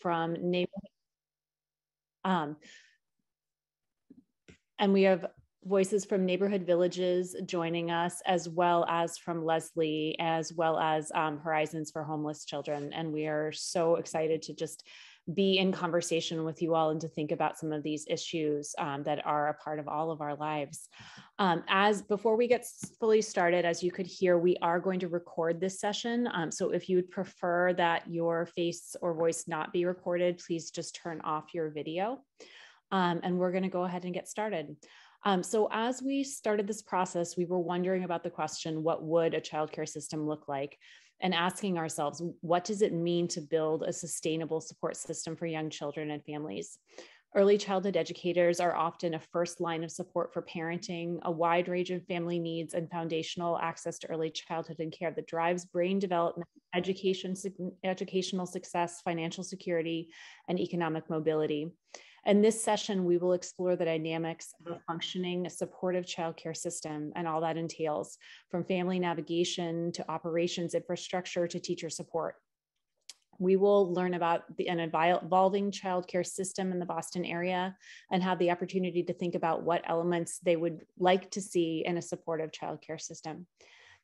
from neighborhood, and we have voices from Neighborhood Villages joining us, as well as from Leslie, as well as Horizons for Homeless Children. And we are so excited to just be in conversation with you all and to think about some of these issues that are a part of all of our lives. Before we get fully started, as you could hear, we are going to record this session. So if you would prefer that your face or voice not be recorded, please just turn off your video. And we're going to go ahead and get started. So as we started this process, we were wondering about the question, what would a childcare system look like? And asking ourselves, what does it mean to build a sustainable support system for young children and families? Early childhood educators are often a first line of support for parenting, a wide range of family needs, and foundational access to early childhood and care that drives brain development, educational success, financial security, and economic mobility. In this session, we will explore the dynamics of a functioning, supportive childcare system and all that entails, from family navigation to operations infrastructure to teacher support. We will learn about an evolving childcare system in the Boston area and have the opportunity to think about what elements they would like to see in a supportive childcare system.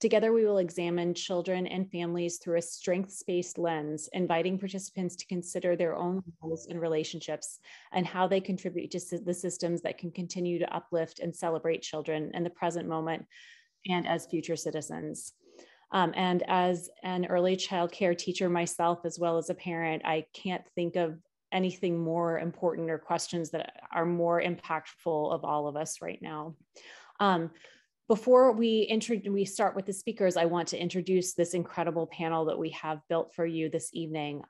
Together, we will examine children and families through a strengths-based lens, inviting participants to consider their own roles and relationships and how they contribute to the systems that can continue to uplift and celebrate children in the present moment and as future citizens. And as an early child care teacher myself, as well as a parent, I can't think of anything more important or questions that are more impactful of all of us right now. Before we start with the speakers, I want to introduce this incredible panel that we have built for you this evening.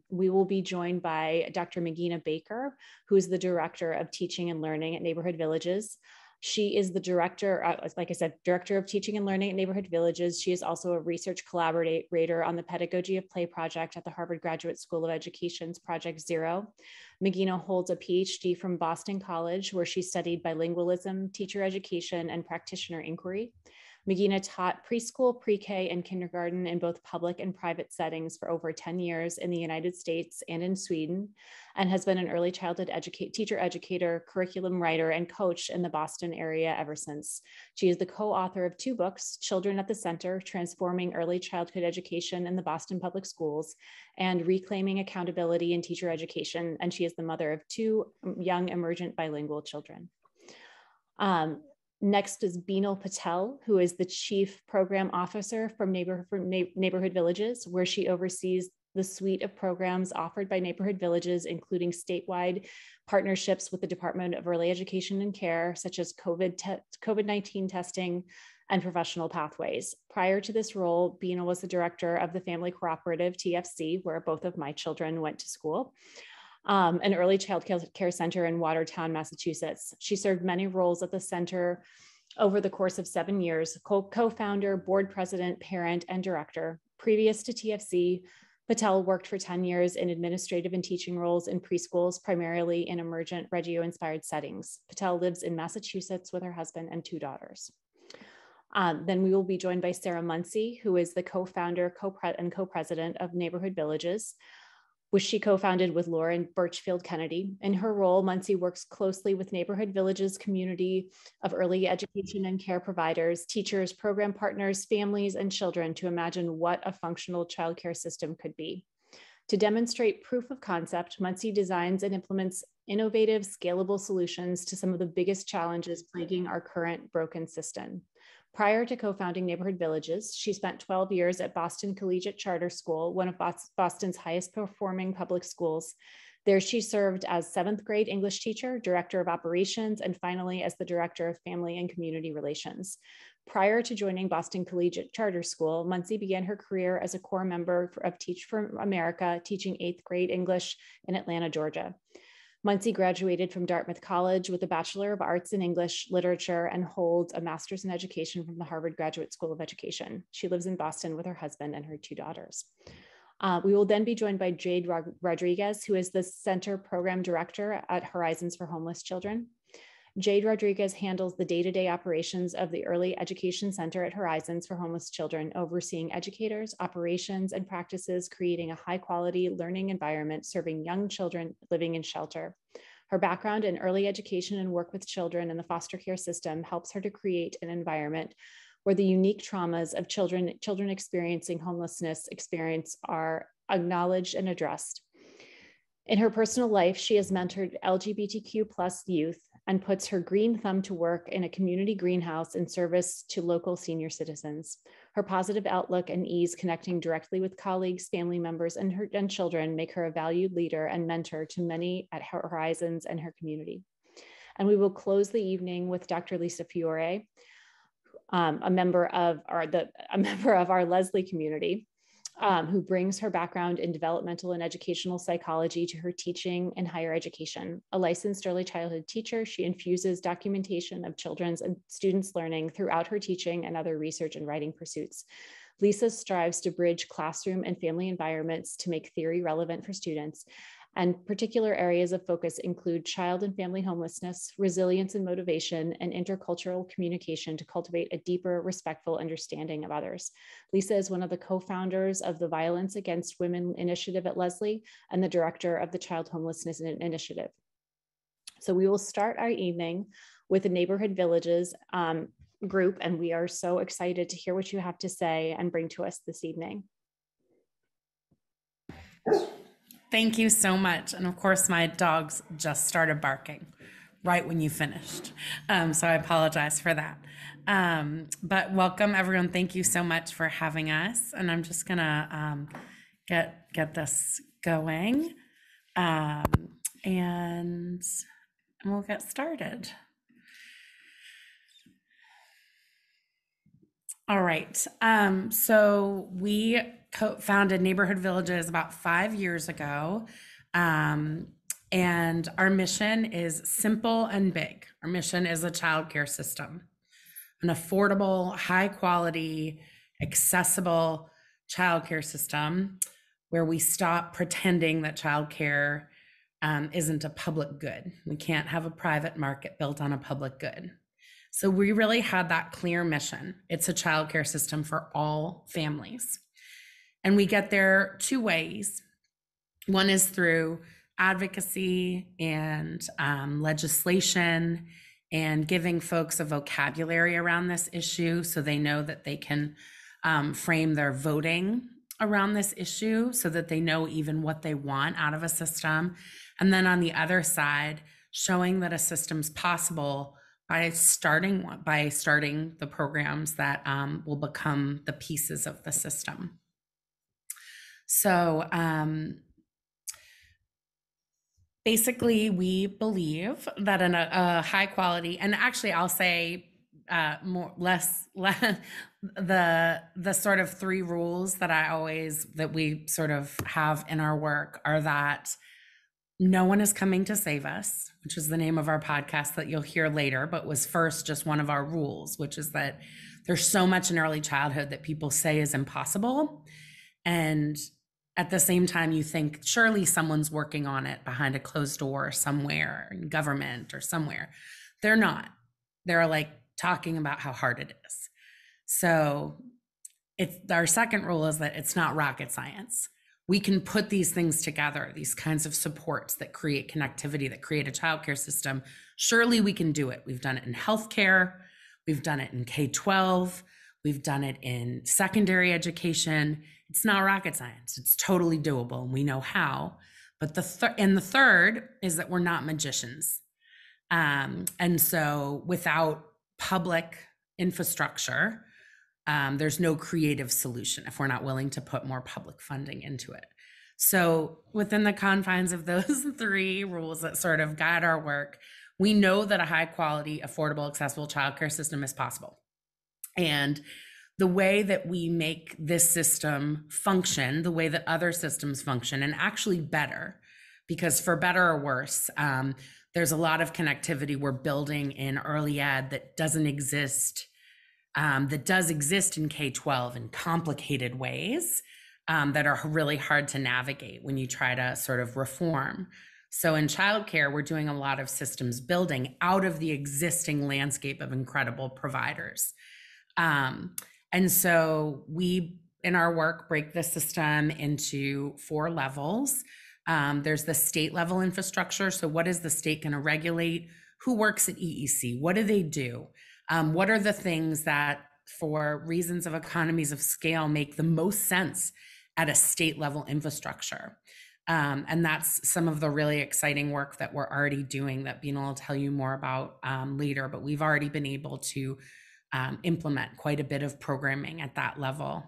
We will be joined by Dr. Magina Baker, who is the Director of Teaching and Learning at Neighborhood Villages. She is the director, like I said, Director of Teaching and Learning at Neighborhood Villages. She is also a research collaborator on the Pedagogy of Play project at the Harvard Graduate School of Education's Project Zero. Magina holds a PhD from Boston College, where she studied bilingualism, teacher education, and practitioner inquiry. Magina taught preschool, pre-K, and kindergarten in both public and private settings for over 10 years in the United States and in Sweden, and has been an early childhood teacher educator, curriculum writer, and coach in the Boston area ever since. She is the co-author of 2 books, Children at the Center, Transforming Early Childhood Education in the Boston Public Schools, and Reclaiming Accountability in Teacher Education, and she is the mother of 2 young emergent bilingual children. Next is Beenal Patel, who is the Chief Program Officer from Neighborhood Villages, where she oversees the suite of programs offered by Neighborhood Villages, including statewide partnerships with the Department of Early Education and Care, such as COVID-19 testing and professional pathways. Prior to this role, Beenal was the director of the Family Cooperative, TFC, where both of my children went to school. An early child care center in Watertown, Massachusetts. She served many roles at the center over the course of 7 years, co-founder, board president, parent, and director. Previous to TFC, Patel worked for 10 years in administrative and teaching roles in preschools, primarily in emergent Reggio-inspired settings. Patel lives in Massachusetts with her husband and 2 daughters. Then we will be joined by Sarah Muncy, who is the co-founder and co-president of Neighborhood Villages, which she co-founded with Lauren Birchfield Kennedy. In her role, Muncy works closely with Neighborhood Villages community of early education and care providers, teachers, program partners, families, and children to imagine what a functional childcare system could be. To demonstrate proof of concept, Muncy designs and implements innovative, scalable solutions to some of the biggest challenges plaguing our current broken system. Prior to co-founding Neighborhood Villages, she spent 12 years at Boston Collegiate Charter School, one of Boston's highest performing public schools. There she served as 7th grade English teacher, director of operations, and finally as the director of family and community relations. Prior to joining Boston Collegiate Charter School, Muncy began her career as a core member of Teach for America, teaching 8th grade English in Atlanta, Georgia. Muncy graduated from Dartmouth College with a Bachelor of Arts in English Literature and holds a Master's in Education from the Harvard Graduate School of Education. She lives in Boston with her husband and her 2 daughters. We will then be joined by Jade Rodriguez, who is the Center Program Director at Horizons for Homeless Children. Jade Rodriguez handles the day-to-day operations of the Early Education Center at Horizons for Homeless Children, overseeing educators, operations, and practices, creating a high-quality learning environment serving young children living in shelter. Her background in early education and work with children in the foster care system helps her to create an environment where the unique traumas of children experiencing homelessness experience are acknowledged and addressed. In her personal life, she has mentored LGBTQ+ youth and puts her green thumb to work in a community greenhouse in service to local senior citizens. Her positive outlook and ease connecting directly with colleagues, family members, and children make her a valued leader and mentor to many at Horizons and her community. And we will close the evening with Dr. Lisa Fiore, a member of our Leslie community, who brings her background in developmental and educational psychology to her teaching in higher education. A licensed early childhood teacher, she infuses documentation of children's and students' learning throughout her teaching and other research and writing pursuits. Lisa strives to bridge classroom and family environments to make theory relevant for students, and particular areas of focus include child and family homelessness, resilience and motivation, and intercultural communication to cultivate a deeper, respectful understanding of others. Lisa is one of the co-founders of the Violence Against Women Initiative at Leslie and the director of the Child Homelessness Initiative. So we will start our evening with the Neighborhood Villages group, and we are so excited to hear what you have to say and bring to us this evening. Thank you so much. And of course, my dogs just started barking right when you finished. So I apologize for that. But welcome everyone. Thank you so much for having us. And I'm just gonna get this going and we'll get started. All right. So we founded Neighborhood Villages about 5 years ago. And our mission is simple and big. Our mission is a childcare system, an affordable, high quality, accessible childcare system where we stop pretending that childcare isn't a public good. We can't have a private market built on a public good. So we really had that clear mission. It's a childcare system for all families. And we get there two ways. One is through advocacy and legislation and giving folks a vocabulary around this issue so they know that they can frame their voting around this issue so that they know even what they want out of a system. And then on the other side, showing that a system's possible by starting the programs that will become the pieces of the system. So basically, we believe that in a high quality, and actually I'll say the sort of three rules that we sort of have in our work are that no one is coming to save us, which is the name of our podcast that you'll hear later, but was first just one of our rules, which is that there's so much in early childhood that people say is impossible. And at the same time, you think surely someone's working on it behind a closed door somewhere in government or somewhere. They're not. They're like talking about how hard it is. So our second rule is that it's not rocket science. We can put these things together, these kinds of supports that create connectivity, that create a childcare system. Surely we can do it. We've done it in healthcare. We've done it in K-12. We've done it in secondary education. It's not rocket science. It's totally doable, and we know how. But the third is that we're not magicians. And so without public infrastructure, there's no creative solution if we're not willing to put more public funding into it. So within the confines of those three rules that sort of guide our work, we know that a high quality, affordable, accessible childcare system is possible. And the way that we make this system function, the way that other systems function, and actually better, because for better or worse, there's a lot of connectivity we're building in early ed that doesn't exist, that does exist in K-12 in complicated ways that are really hard to navigate when you try to sort of reform So in childcare, we're doing a lot of systems building out of the existing landscape of incredible providers. And so we, in our work, break the system into 4 levels. There's the state level infrastructure. So what is the state going to regulate? Who works at EEC? What do they do? What are the things that, for reasons of economies of scale, make the most sense at a state level infrastructure? And that's some of the really exciting work that we're already doing that Beena will tell you more about later, but we've already been able to implement quite a bit of programming at that level.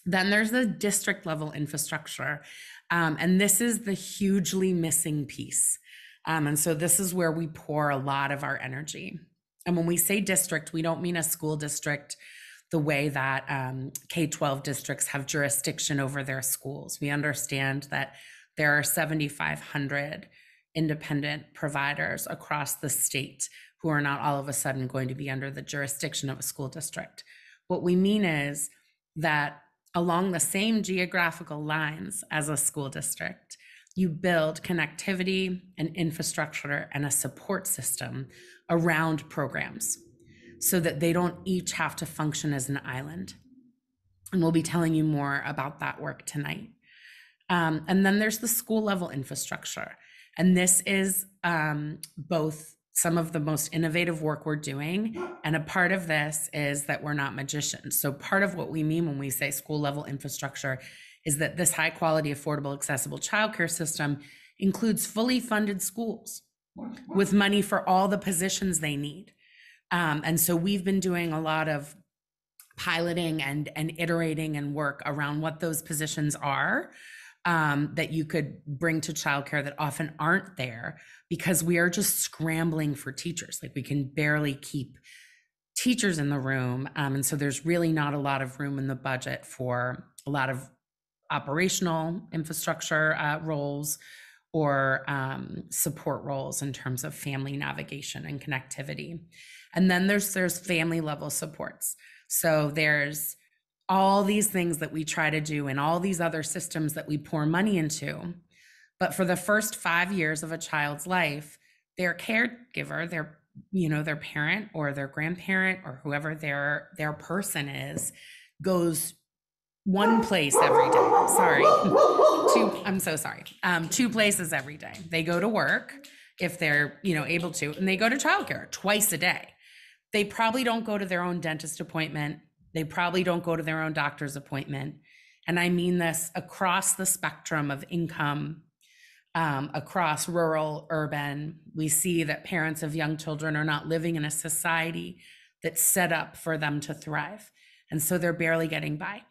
Then there's the district level infrastructure. And this is the hugely missing piece. And so this is where we pour a lot of our energy. And when we say district, we don't mean a school district the way that K-12 districts have jurisdiction over their schools. We understand that there are 7,500 independent providers across the state who are not all of a sudden going to be under the jurisdiction of a school district. What we mean is that along the same geographical lines as a school district, you build connectivity and infrastructure and a support system around programs so that they don't each have to function as an island. And we'll be telling you more about that work tonight. And then there's the school level infrastructure. And this is both some of the most innovative work we're doing. And a part of this is that we're not magicians. So part of what we mean when we say school level infrastructure is that this high quality, affordable, accessible childcare system includes fully funded schools with money for all the positions they need. And so we've been doing a lot of piloting and iterating and work around what those positions are that you could bring to childcare that often aren't there, because we are just scrambling for teachers. Like, we can barely keep teachers in the room. And so there's really not a lot of room in the budget for a lot of operational infrastructure roles or support roles in terms of family navigation and connectivity. And then there's family level supports. So there's all these things that we try to do and all these other systems that we pour money into. But for the first 5 years of a child's life, their caregiver, their parent or their grandparent or whoever their person is, goes one place every day. Sorry. I'm so sorry. 2 places every day. They go to work if they're, able to, and they go to childcare twice a day. They probably don't go to their own dentist appointment. They probably don't go to their own doctor's appointment. And I mean this across the spectrum of income, across rural, urban. We see that parents of young children are not living in a society that's set up for them to thrive. And so they're barely getting by.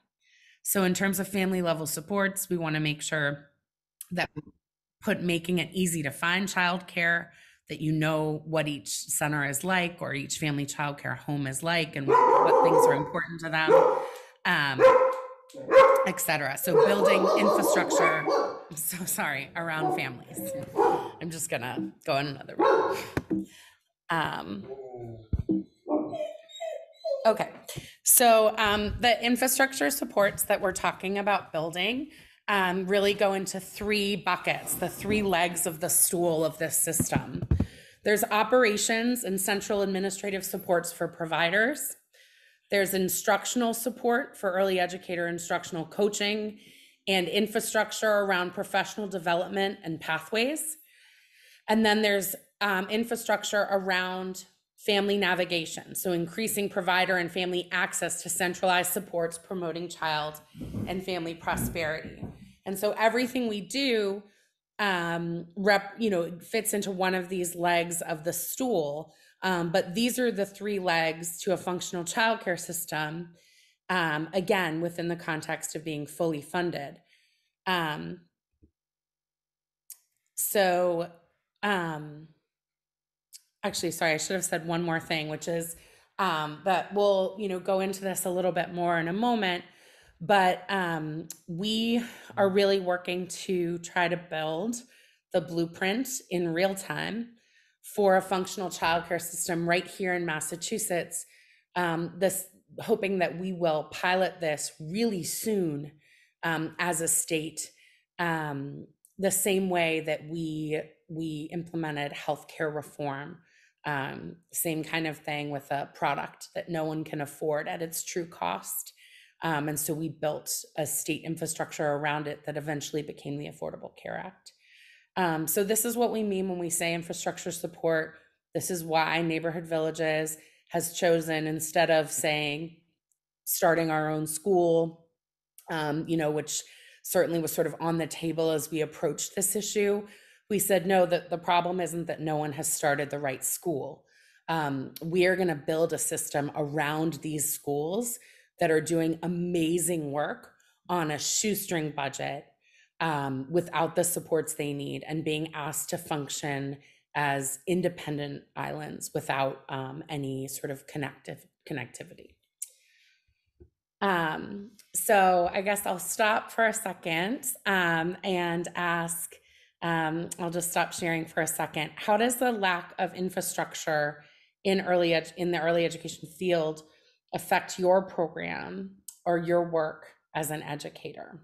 So in terms of family level supports, we want to make sure that making it easy to find childcare, that you know what each center is like or each family childcare home is like and what things are important to them, et cetera. So building infrastructure, I'm so sorry, around families. I'm just gonna go in another room. Okay, so the infrastructure supports that we're talking about building really go into 3 buckets, the 3 legs of the stool of this system. There's operations and central administrative supports for providers. There's instructional support for early educator instructional coaching and infrastructure around professional development and pathways. And then there's infrastructure around family navigation, so increasing provider and family access to centralized supports, promoting child and family prosperity. And so everything we do fits into one of these legs of the stool. But these are the 3 legs to a functional childcare system, again, within the context of being fully funded. Actually, sorry, I should have said one more thing, which is that we'll, go into this a little bit more in a moment, but we are really working to try to build the blueprint in real time for a functional childcare system right here in Massachusetts. Hoping that we will pilot this really soon as a state the same way that we implemented healthcare reform, same kind of thing with a product that no one can afford at its true cost. And so we built a state infrastructure around it that eventually became the Affordable Care Act. So this is what we mean when we say infrastructure support. This is why Neighborhood Villages has chosen, instead of saying starting our own school, which certainly was sort of on the table as we approached this issue, we said, no, that the problem isn't that no one has started the right school. We are going to build a system around these schools that are doing amazing work on a shoestring budget, without the supports they need, and being asked to function as independent islands without any sort of connectivity. So I guess I'll stop for a second and ask, I'll just stop sharing for a second. How does the lack of infrastructure in the early education field affect your program or your work as an educator?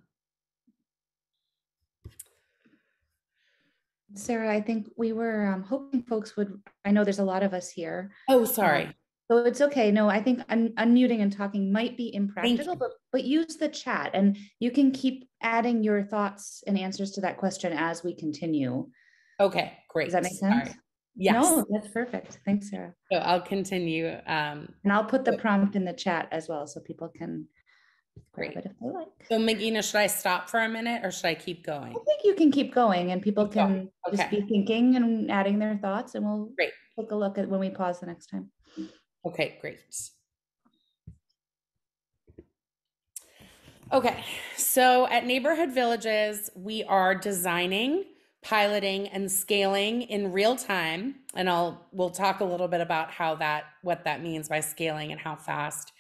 Sarah, I think we were hoping folks would, I know there's a lot of us here. Oh, sorry. So it's okay. No, I think unmuting and talking might be impractical, but use the chat and you can keep adding your thoughts and answers to that question as we continue. Okay, great. Does that make sense? Sorry. Yes. No, that's perfect. Thanks, Sarah. So I'll continue. And I'll put the prompt in the chat as well so people can grab it if they like. So Meghina, should I stop for a minute or should I keep going? I think you can keep going and people can just be thinking and adding their thoughts, and we'll take a look at when we pause the next time. Okay, great. Okay, so at Neighborhood Villages, we are designing, piloting, and scaling in real time. And we'll talk a little bit about what that means by scaling and how fast,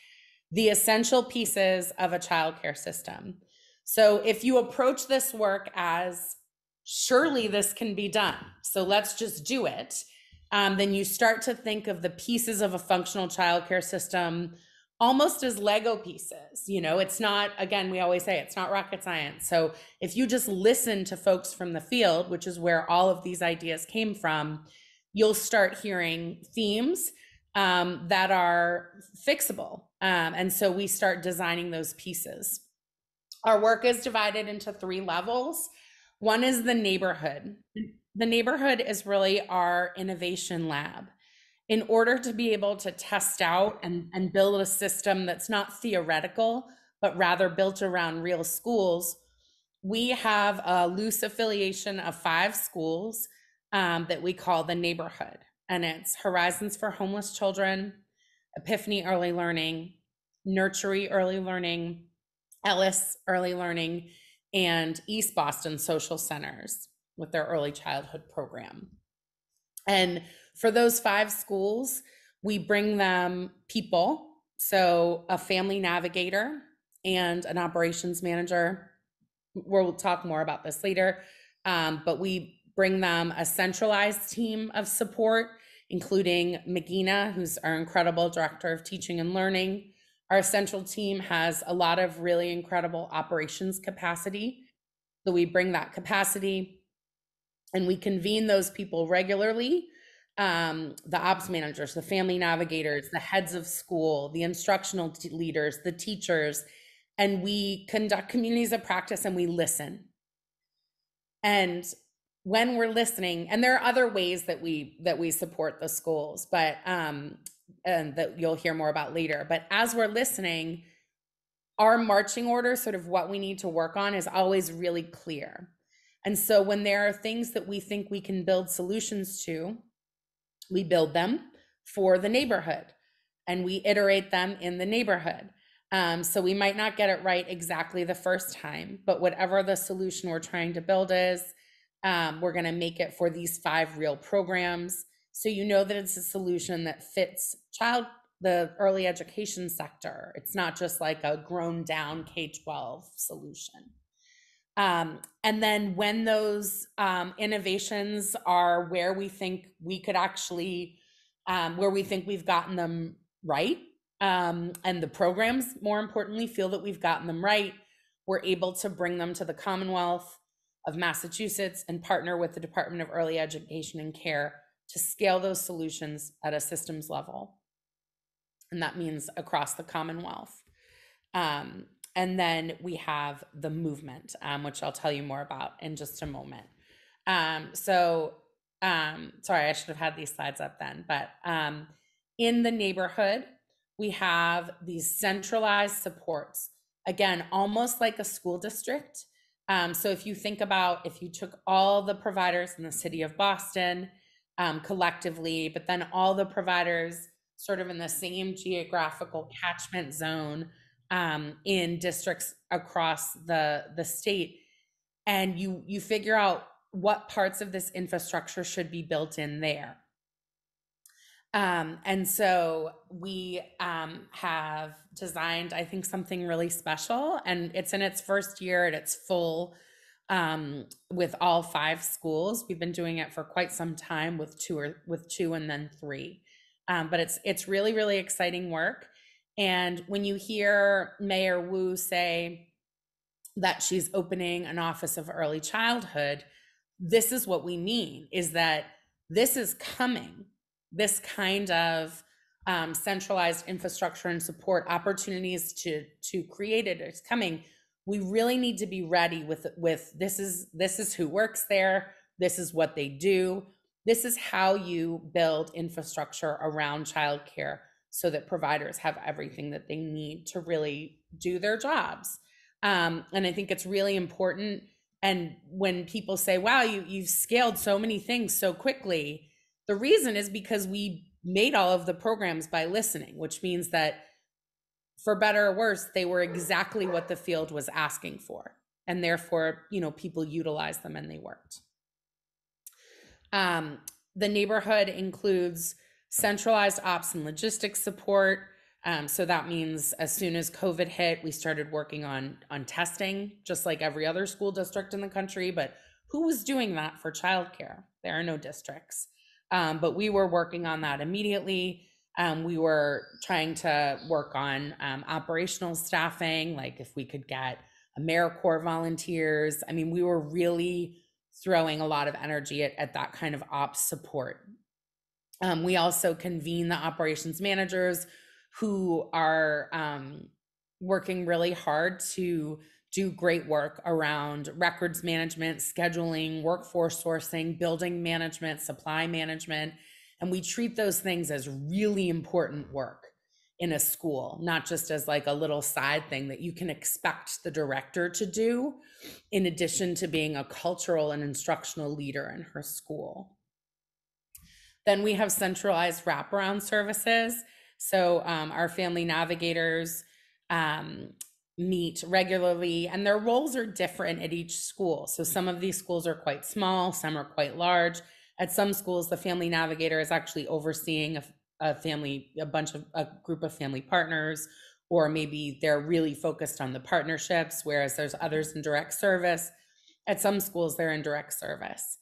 the essential pieces of a childcare system. So if you approach this work as surely this can be done, so let's just do it, then you start to think of the pieces of a functional childcare system almost as Lego pieces. It's not, again, we always say it's not rocket science. So if you just listen to folks from the field, which is where all of these ideas came from, you'll start hearing themes that are fixable. And so we start designing those pieces. Our work is divided into 3 levels. One is the neighborhood. The neighborhood is really our innovation lab. In order to be able to test out and build a system that's not theoretical, but rather built around real schools, we have a loose affiliation of 5 schools that we call the neighborhood. And it's Horizons for Homeless Children, Epiphany Early Learning, Nurtury Early Learning, Ellis Early Learning, and East Boston Social Centers with their early childhood program. And for those 5 schools, we bring them people. So a family navigator and an operations manager. We'll talk more about this later, but we bring them a centralized team of support, including Meghina, who's our incredible director of teaching and learning. Our central team has a lot of really incredible operations capacity. So we bring that capacity and we convene those people regularly. The ops managers, the family navigators, the heads of school, the instructional leaders, the teachers, and we conduct communities of practice and we listen. And when we're listening, and there are other ways that we support the schools, but and that you'll hear more about later. But as we're listening, our marching order, sort of what we need to work on, is always really clear. And so when there are things that we think we can build solutions to, we build them for the neighborhood and we iterate them in the neighborhood. So we might not get it right exactly the first time, but whatever the solution we're trying to build is, we're going to make it for these 5 real programs. So you know that it's a solution that fits the early education sector. It's not just like a grown down K-12 solution. And then when those innovations are where we think we could actually, where we think we've gotten them right, and the programs, more importantly, feel that we've gotten them right, we're able to bring them to the Commonwealth. of Massachusetts and partner with the Department of Early Education and Care to scale those solutions at a systems level. And that means across the Commonwealth. And then we have the movement, which I'll tell you more about in just a moment. Sorry, I should have had these slides up then, but in the neighborhood, we have these centralized supports, again, almost like a school district. So if you think about, if you took all the providers in the city of Boston collectively, but then all the providers sort of in the same geographical catchment zone in districts across the state, and you figure out what parts of this infrastructure should be built in there. And so we have designed, I think, something really special, and it's in its first year at its full with all 5 schools. We've been doing it for quite some time with two and then 3. But it's really, really exciting work. And when you hear Mayor Wu say that she's opening an office of early childhood, this is what we mean, is that this is coming. This kind of centralized infrastructure and support opportunities to create it is coming. We really need to be ready with this is who works there. This is what they do. This is how you build infrastructure around childcare so that providers have everything that they need to really do their jobs. And I think it's really important. And when people say, wow, you've scaled so many things so quickly, the reason is because we made all of the programs by listening, which means that for better or worse, they were exactly what the field was asking for. And therefore, people utilized them and they worked. The neighborhood includes centralized ops and logistics support. So that means as soon as COVID hit, we started working on testing, just like every other school district in the country. But who was doing that for childcare? There are no districts. But we were working on that immediately. We were trying to work on operational staffing, like if we could get AmeriCorps volunteers. I mean, we were really throwing a lot of energy at that kind of ops support. We also convene the operations managers who are working really hard to do great work around records management, scheduling, workforce sourcing, building management, supply management. And we treat those things as really important work in a school, not just as like a little side thing that you can expect the director to do, in addition to being a cultural and instructional leader in her school. Then we have centralized wraparound services. So our family navigators meet regularly, and their roles are different at each school. So some of these schools are quite small, some are quite large. At some schools, the family navigator is actually overseeing a group of family partners, or maybe they're really focused on the partnerships, whereas there's others in direct service. At some schools, they're in direct service.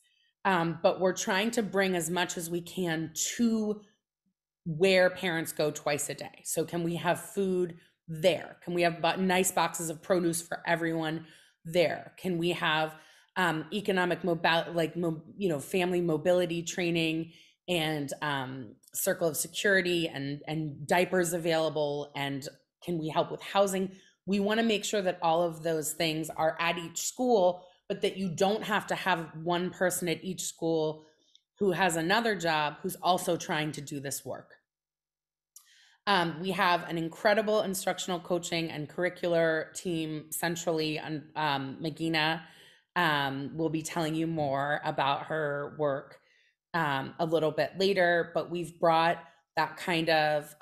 But we're trying to bring as much as we can to where parents go twice a day. So can we have food there? Can we have nice boxes of produce for everyone there? Can we have economic family mobility training and circle of security and diapers available? And can we help with housing? We want to make sure that all of those things are at each school, but that you don't have to have one person at each school who has another job who's also trying to do this work. We have an incredible instructional coaching and curricular team centrally. Magina will be telling you more about her work a little bit later, but we've brought that kind of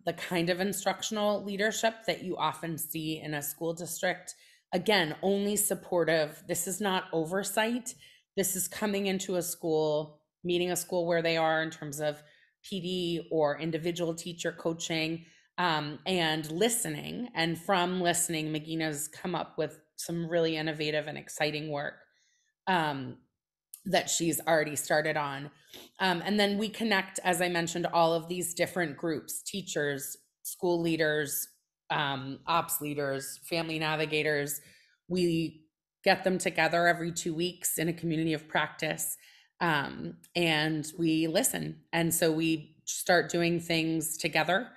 the kind of instructional leadership that you often see in a school district. Again, only supportive. This is not oversight. This is coming into a school, meeting a school where they are in terms of PD or individual teacher coaching, and listening. And from listening, Magina's come up with some really innovative and exciting work that she's already started on. And then we connect, as I mentioned, all of these different groups: teachers, school leaders, ops leaders, family navigators. We get them together every 2 weeks in a community of practice. And we listen. And so we start doing things together.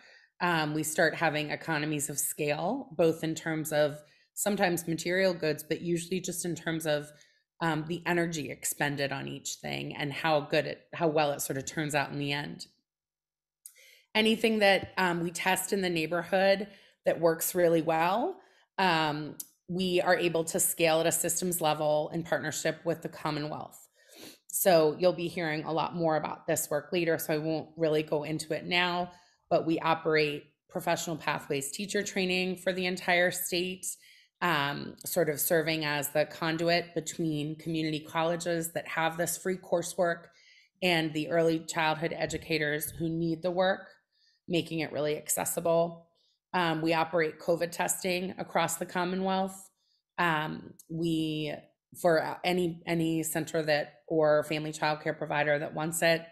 We start having economies of scale, both in terms of sometimes material goods, but usually just in terms of the energy expended on each thing and how well it sort of turns out in the end. Anything that we test in the neighborhood that works really well, we are able to scale at a systems level in partnership with the Commonwealth. So you'll be hearing a lot more about this work later, so I won't really go into it now, but we operate professional pathways teacher training for the entire state, sort of serving as the conduit between community colleges that have this free coursework and the early childhood educators who need the work, making it really accessible. We operate COVID testing across the Commonwealth. For any center that or family childcare provider that wants it.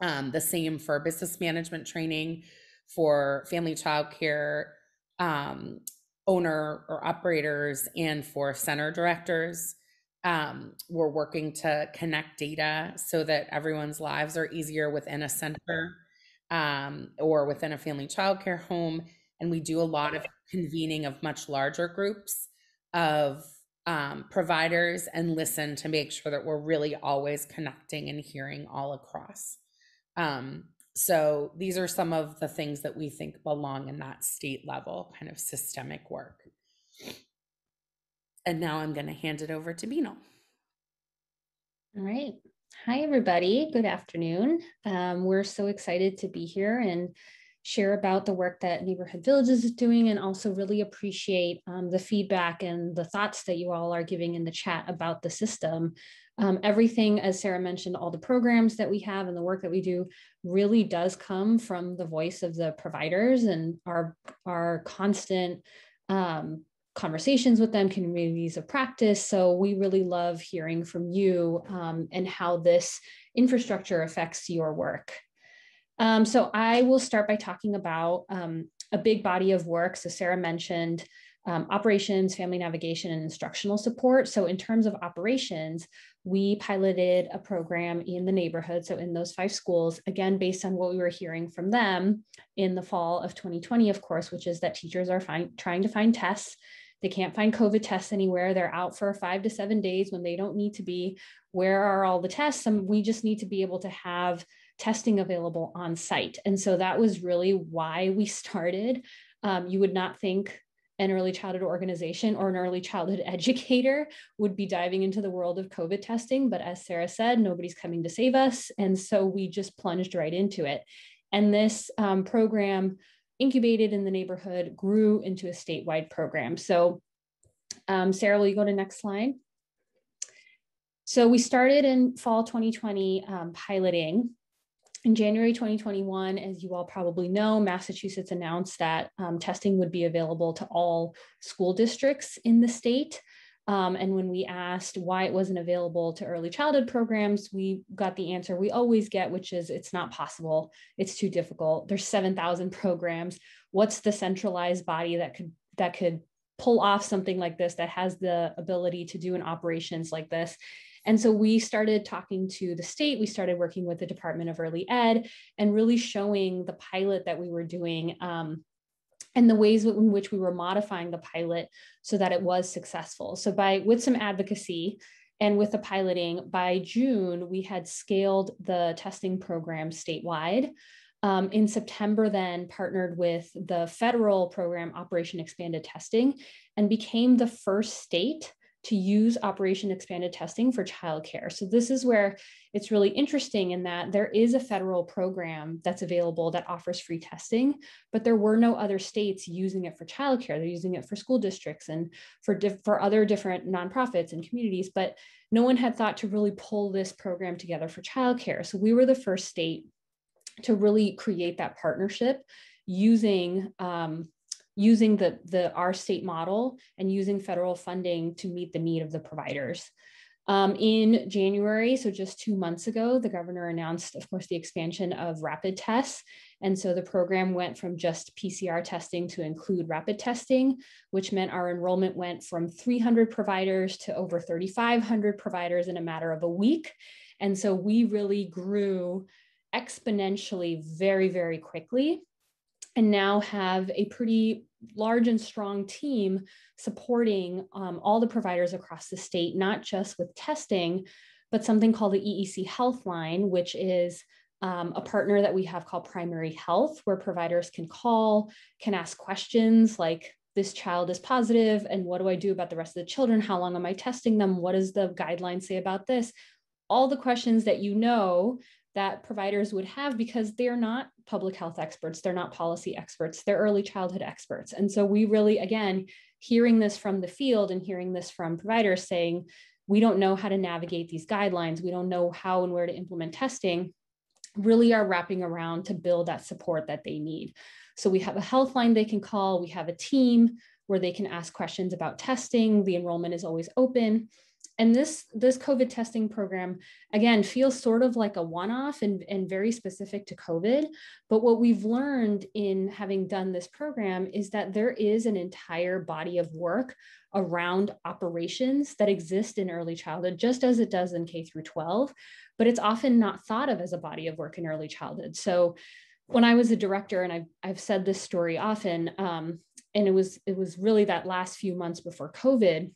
The same for business management training, for family childcare owner or operators, and for center directors. We're working to connect data so that everyone's lives are easier within a center or within a family childcare home. And we do a lot of convening of much larger groups of providers and listen to make sure that we're really always connecting and hearing all across. So these are some of the things that we think belong in that state level kind of systemic work. And now I'm going to hand it over to Beanal. All right. Hi, everybody. Good afternoon. We're so excited to be here and share about the work that Neighborhood Villages is doing, and also really appreciate the feedback and the thoughts that you all are giving in the chat about the system. Everything, as Sarah mentioned, all the programs that we have and the work that we do really does come from the voice of the providers and our constant conversations with them, communities of practice. So we really love hearing from you and how this infrastructure affects your work. So I will start by talking about a big body of work. So Sarah mentioned operations, family navigation, and instructional support. So in terms of operations, we piloted a program in the neighborhood. So in those 5 schools, again, based on what we were hearing from them in the fall of 2020, of course, which is that teachers are trying to find tests. They can't find COVID tests anywhere. They're out for 5 to 7 days when they don't need to be. Where are all the tests? And we just need to be able to have testing available on site. And so that was really why we started. You would not think an early childhood organization or an early childhood educator would be diving into the world of COVID testing. But as Sarah said, nobody's coming to save us. And so we just plunged right into it. And this program, incubated in the neighborhood, grew into a statewide program. So Sarah, will you go to next slide? So we started in fall 2020 piloting. In January 2021, as you all probably know, Massachusetts announced that testing would be available to all school districts in the state. And when we asked why it wasn't available to early childhood programs, we got the answer we always get, which is it's not possible. It's too difficult. There's 7,000 programs. What's the centralized body that could pull off something like this, that has the ability to do an operations like this? And so we started talking to the state. We started working with the Department of Early Ed and really showing the pilot that we were doing and the ways in which we were modifying the pilot so that it was successful. So with some advocacy and with the piloting, by June, we had scaled the testing program statewide. In September, then partnered with the federal program, Operation Expanded Testing, and became the first state to use Operation Expanded Testing for childcare. So this is where it's really interesting in that there is a federal program that's available that offers free testing, but there were no other states using it for childcare. They're using it for school districts and for other different nonprofits and communities, but no one had thought to really pull this program together for childcare. So we were the first state to really create that partnership using our state model and using federal funding to meet the need of the providers. In January, so just 2 months ago, the governor announced, of course, the expansion of rapid tests. And so the program went from just PCR testing to include rapid testing, which meant our enrollment went from 300 providers to over 3,500 providers in a matter of a week. And so we really grew exponentially very, very quickly, and now have a pretty large and strong team supporting all the providers across the state, not just with testing, but something called the EEC Healthline, which is a partner that we have called Primary Health, where providers can call, can ask questions like, this child is positive, and what do I do about the rest of the children? How long am I testing them? What does the guideline say about this? All the questions that you know that providers would have, because they're not public health experts, they're not policy experts, they're early childhood experts. And so we really, again, hearing this from the field and hearing this from providers saying, we don't know how to navigate these guidelines, we don't know how and where to implement testing, really are wrapping around to build that support that they need. So we have a health line they can call, we have a team where they can ask questions about testing, the enrollment is always open. And this COVID testing program, again, feels sort of like a one-off and very specific to COVID. But what we've learned in having done this program is that there is an entire body of work around operations that exist in early childhood, just as it does in K through 12, but it's often not thought of as a body of work in early childhood. So when I was a director, and I've said this story often, and it was really that last few months before COVID,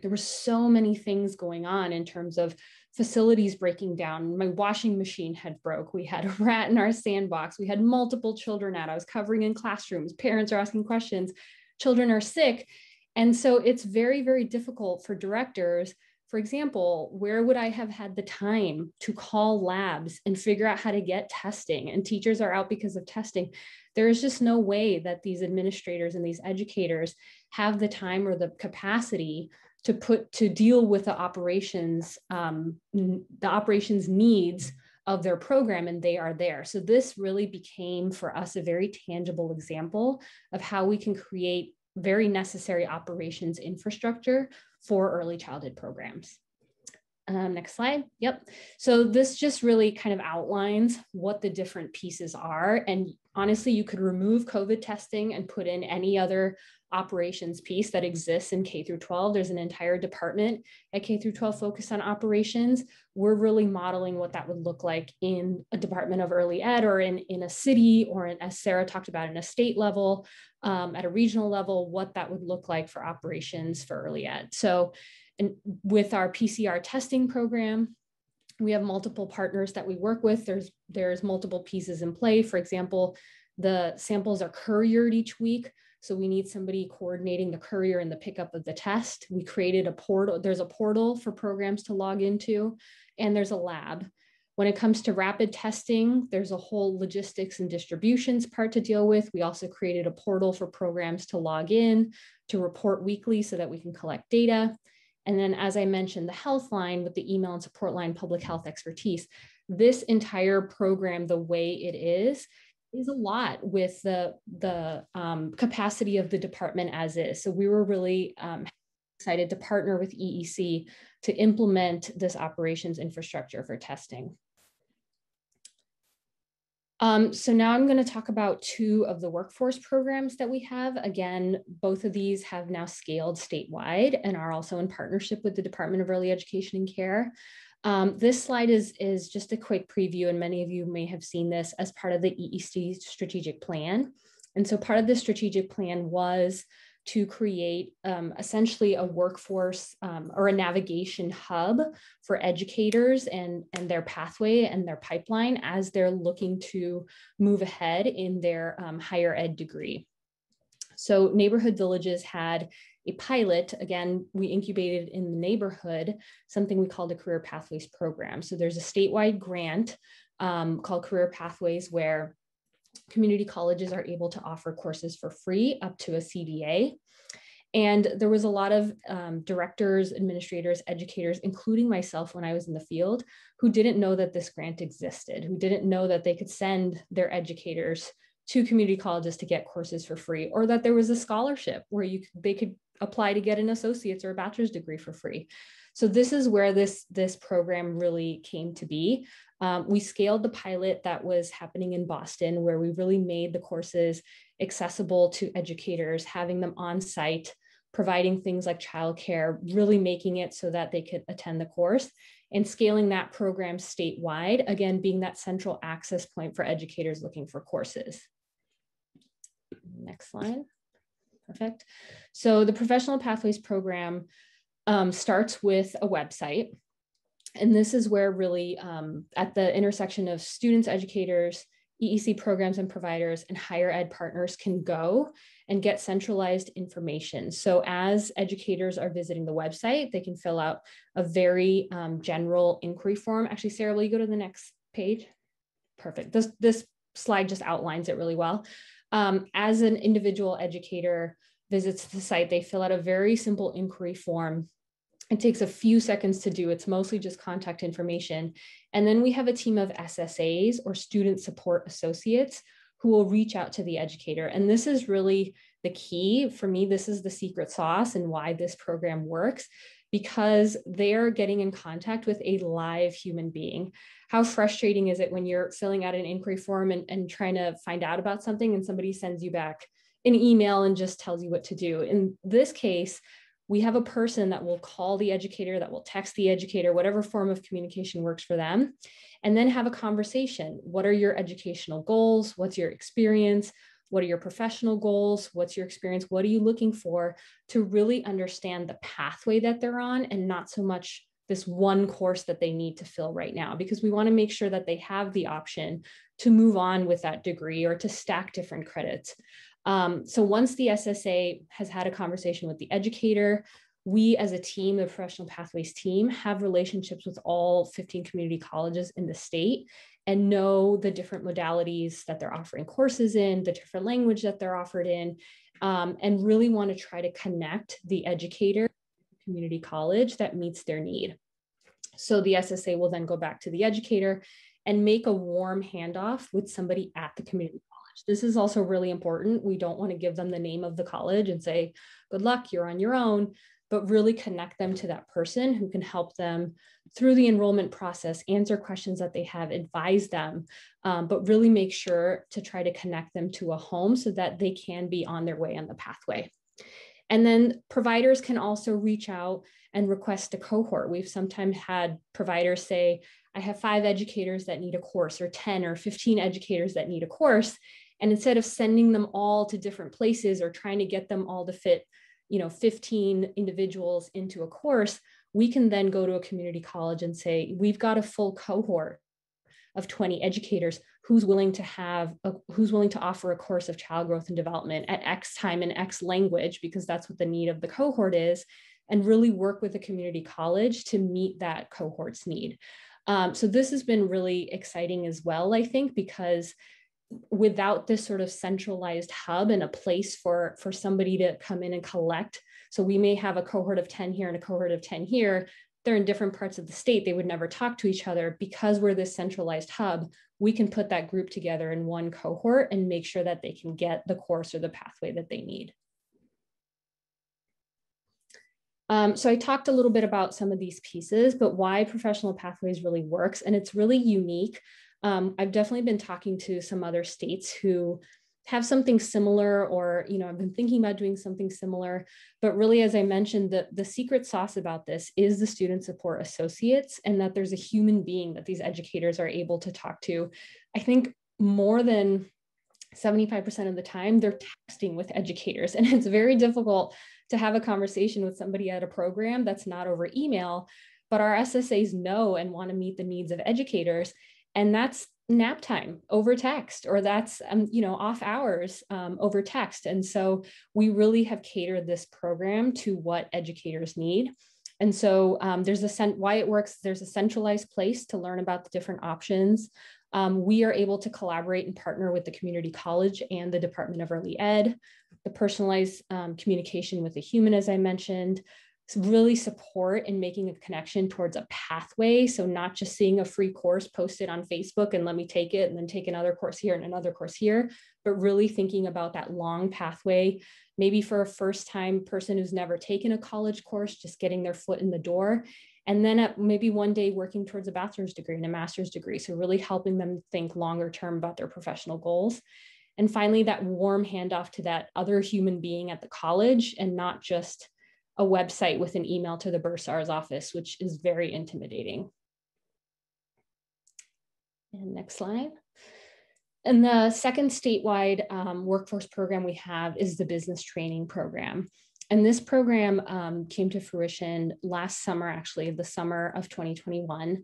there were so many things going on in terms of facilities breaking down. My washing machine had broke. We had a rat in our sandbox. We had multiple children out. I was covering in classrooms. Parents are asking questions. Children are sick. And so it's very, very difficult for directors. For example, where would I have had the time to call labs and figure out how to get testing? And teachers are out because of testing. There is just no way that these administrators and these educators have the time or the capacity to deal with the operations needs of their program, and they are there. So this really became for us a very tangible example of how we can create very necessary operations infrastructure for early childhood programs. Next slide. Yep. So this just really kind of outlines what the different pieces are. And honestly, you could remove COVID testing and put in any other operations piece that exists in K through 12. There's an entire department at K through 12 focused on operations. We're really modeling what that would look like in a department of early ed, or in a city, or as Sarah talked about, in a state level, at a regional level, what that would look like for operations for early ed. So, and with our PCR testing program, we have multiple partners that we work with. There's multiple pieces in play. For example, the samples are couriered each week. So we need somebody coordinating the courier and the pickup of the test. We created a portal. There's a portal for programs to log into, and there's a lab. When it comes to rapid testing, there's a whole logistics and distributions part to deal with. We also created a portal for programs to log in, to report weekly so that we can collect data. And then, as I mentioned, the health line with the email and support line, public health expertise. This entire program, the way it is a lot with the capacity of the department as is. So we were really excited to partner with EEC to implement this operations infrastructure for testing. So now I'm going to talk about two of the workforce programs that we have. Again, both of these have now scaled statewide and are also in partnership with the Department of Early Education and Care. This slide is just a quick preview, and many of you may have seen this as part of the EEC strategic plan. And so part of the strategic plan was to create essentially a workforce or a navigation hub for educators and their pathway and their pipeline as they're looking to move ahead in their higher ed degree. So Neighborhood Villages had a pilot. Again, we incubated in the neighborhood something we called a Career Pathways program. So there's a statewide grant called Career Pathways, where community colleges are able to offer courses for free up to a CDA. And there was a lot of directors, administrators, educators, including myself when I was in the field, who didn't know that this grant existed, who didn't know that they could send their educators to community colleges to get courses for free, or that there was a scholarship where they could apply to get an associate's or a bachelor's degree for free. So this is where this program really came to be. We scaled the pilot that was happening in Boston, where we really made the courses accessible to educators, having them on site, providing things like childcare, really making it so that they could attend the course, and scaling that program statewide, again, being that central access point for educators looking for courses. Next slide. Perfect. So the Professional Pathways program starts with a website. And this is where really at the intersection of students, educators, EEC programs and providers, and higher ed partners can go and get centralized information. So as educators are visiting the website, they can fill out a very general inquiry form. Actually, Sarah, will you go to the next page? Perfect. This slide just outlines it really well. As an individual educator visits the site, they fill out a very simple inquiry form. It takes a few seconds to do. It's mostly just contact information. And then we have a team of SSAs, or student support associates, who will reach out to the educator. And this is really the key for me. This is the secret sauce and why this program works, because they're getting in contact with a live human being. How frustrating is it when you're filling out an inquiry form and trying to find out about something and somebody sends you back an email and just tells you what to do? In this case, we have a person that will call the educator, that will text the educator, whatever form of communication works for them, and then have a conversation. What are your educational goals? What's your experience? What are your professional goals? What's your experience? What are you looking for, to really understand the pathway that they're on, and not so much this one course that they need to fill right now, because we want to make sure that they have the option to move on with that degree or to stack different credits. So once the SSA has had a conversation with the educator, we as a team, the Professional Pathways team, have relationships with all 15 community colleges in the state and know the different modalities that they're offering courses in, the different language that they're offered in, and really want to try to connect the educator to the community college that meets their need. So the SSA will then go back to the educator and make a warm handoff with somebody at the community college. This is also really important. We don't want to give them the name of the college and say, good luck, you're on your own, but really connect them to that person who can help them through the enrollment process, answer questions that they have, advise them, but really make sure to try to connect them to a home so that they can be on their way on the pathway. And then providers can also reach out and request a cohort. We've sometimes had providers say, I have 5 educators that need a course, or 10 or 15 educators that need a course. And instead of sending them all to different places or trying to get them all to fit, 15 individuals into a course, we can then go to a community college and say, we've got a full cohort of 20 educators who's willing to offer a course of child growth and development at X time and X language, because that's what the need of the cohort is, and really work with the community college to meet that cohort's need. So this has been really exciting as well, I think, because without this sort of centralized hub and a place for somebody to come in and collect. So we may have a cohort of 10 here and a cohort of 10 here. They're in different parts of the state. They would never talk to each other. Because we're this centralized hub, we can put that group together in one cohort and make sure that they can get the course or the pathway that they need. So I talked a little bit about some of these pieces, but why Professional Pathways really works, and it's really unique. I've definitely been talking to some other states who have something similar, or, I've been thinking about doing something similar, but really, as I mentioned, the secret sauce about this is the student support associates, and that there's a human being that these educators are able to talk to. I think more than 75% of the time they're texting with educators, and it's very difficult to have a conversation with somebody at a program that's not over email, but our SSAs know and want to meet the needs of educators. And that's nap time over text, or that's, off hours over text. And so we really have catered this program to what educators need. And so why it works, there's a centralized place to learn about the different options. We are able to collaborate and partner with the community college and the Department of Early Ed, the personalized communication with the human, as I mentioned, really support in making a connection towards a pathway. So not just seeing a free course posted on Facebook and let me take it and then take another course here and another course here, but really thinking about that long pathway, maybe for a first-time person who's never taken a college course, just getting their foot in the door. And then maybe one day working towards a bachelor's degree and a master's degree. So really helping them think longer term about their professional goals. And finally, that warm handoff to that other human being at the college and not just a website with an email to the bursar's office, which is very intimidating. And next slide. And the second statewide workforce program we have is the business training program. And this program came to fruition last summer, actually, the summer of 2021.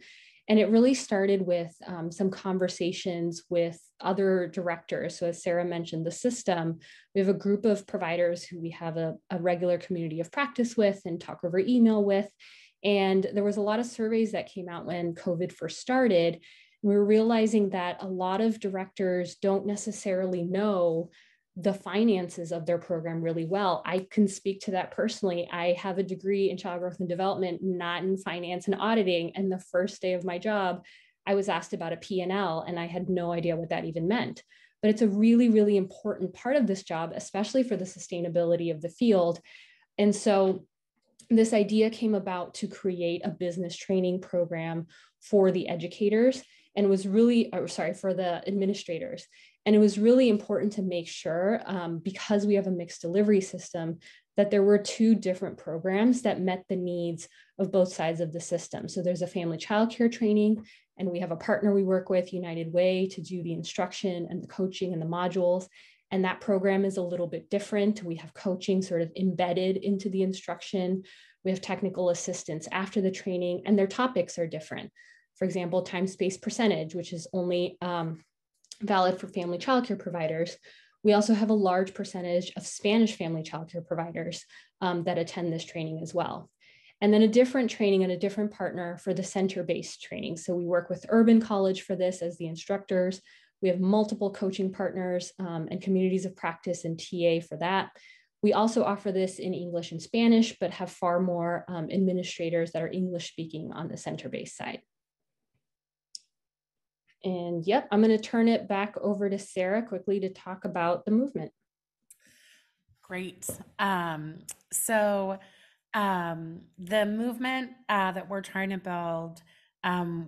And it really started with some conversations with other directors. So as Sarah mentioned, the system, we have a group of providers who we have a regular community of practice with and talk over email with. And there was a lot of surveys that came out when COVID first started. We were realizing that a lot of directors don't necessarily know the finances of their program really well. I can speak to that personally. I have a degree in child growth and development, not in finance and auditing. And the first day of my job, I was asked about a P&L and I had no idea what that even meant. But it's a really, really important part of this job, especially for the sustainability of the field. And so this idea came about to create a business training program for the educators and was really, for the administrators. And it was really important to make sure, because we have a mixed delivery system, that there were two different programs that met the needs of both sides of the system. So there's a family childcare training, and we have a partner we work with, United Way, to do the instruction and the coaching and the modules. And that program is a little bit different. We have coaching sort of embedded into the instruction. We have technical assistance after the training, and their topics are different. For example, time-space percentage, which is only valid for family childcare providers. We also have a large percentage of Spanish family childcare providers that attend this training as well. And then a different training and a different partner for the center-based training. So we work with Urban College for this as the instructors. We have multiple coaching partners and communities of practice and TA for that. We also offer this in English and Spanish, but have far more administrators that are English speaking on the center-based side. And yep, I'm going to turn it back over to Sarah quickly to talk about the movement. Great. So the movement that we're trying to build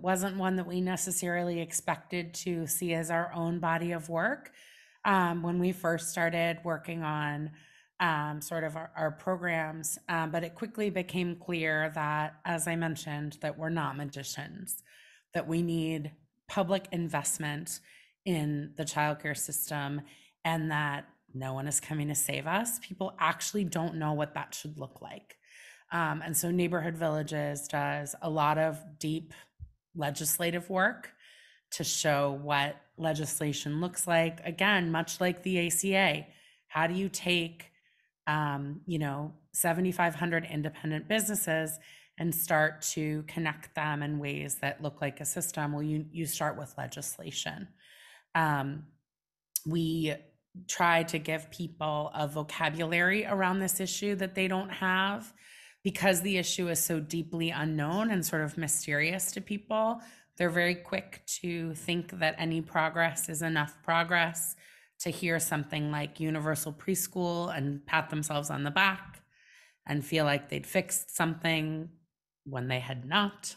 wasn't one that we necessarily expected to see as our own body of work. When we first started working on sort of our programs, but it quickly became clear that, as I mentioned, that we're not magicians, that we need public investment in the childcare system, and that no one is coming to save us. People actually don't know what that should look like. And so Neighborhood Villages does a lot of deep legislative work to show what legislation looks like. Again, much like the ACA, how do you take 7,500 independent businesses and start to connect them in ways that look like a system? Well, you start with legislation. We try to give people a vocabulary around this issue that they don't have, because the issue is so deeply unknown and sort of mysterious to people. They're very quick to think that any progress is enough progress, to hear something like universal preschool and pat themselves on the back and feel like they'd fixed something when they had not.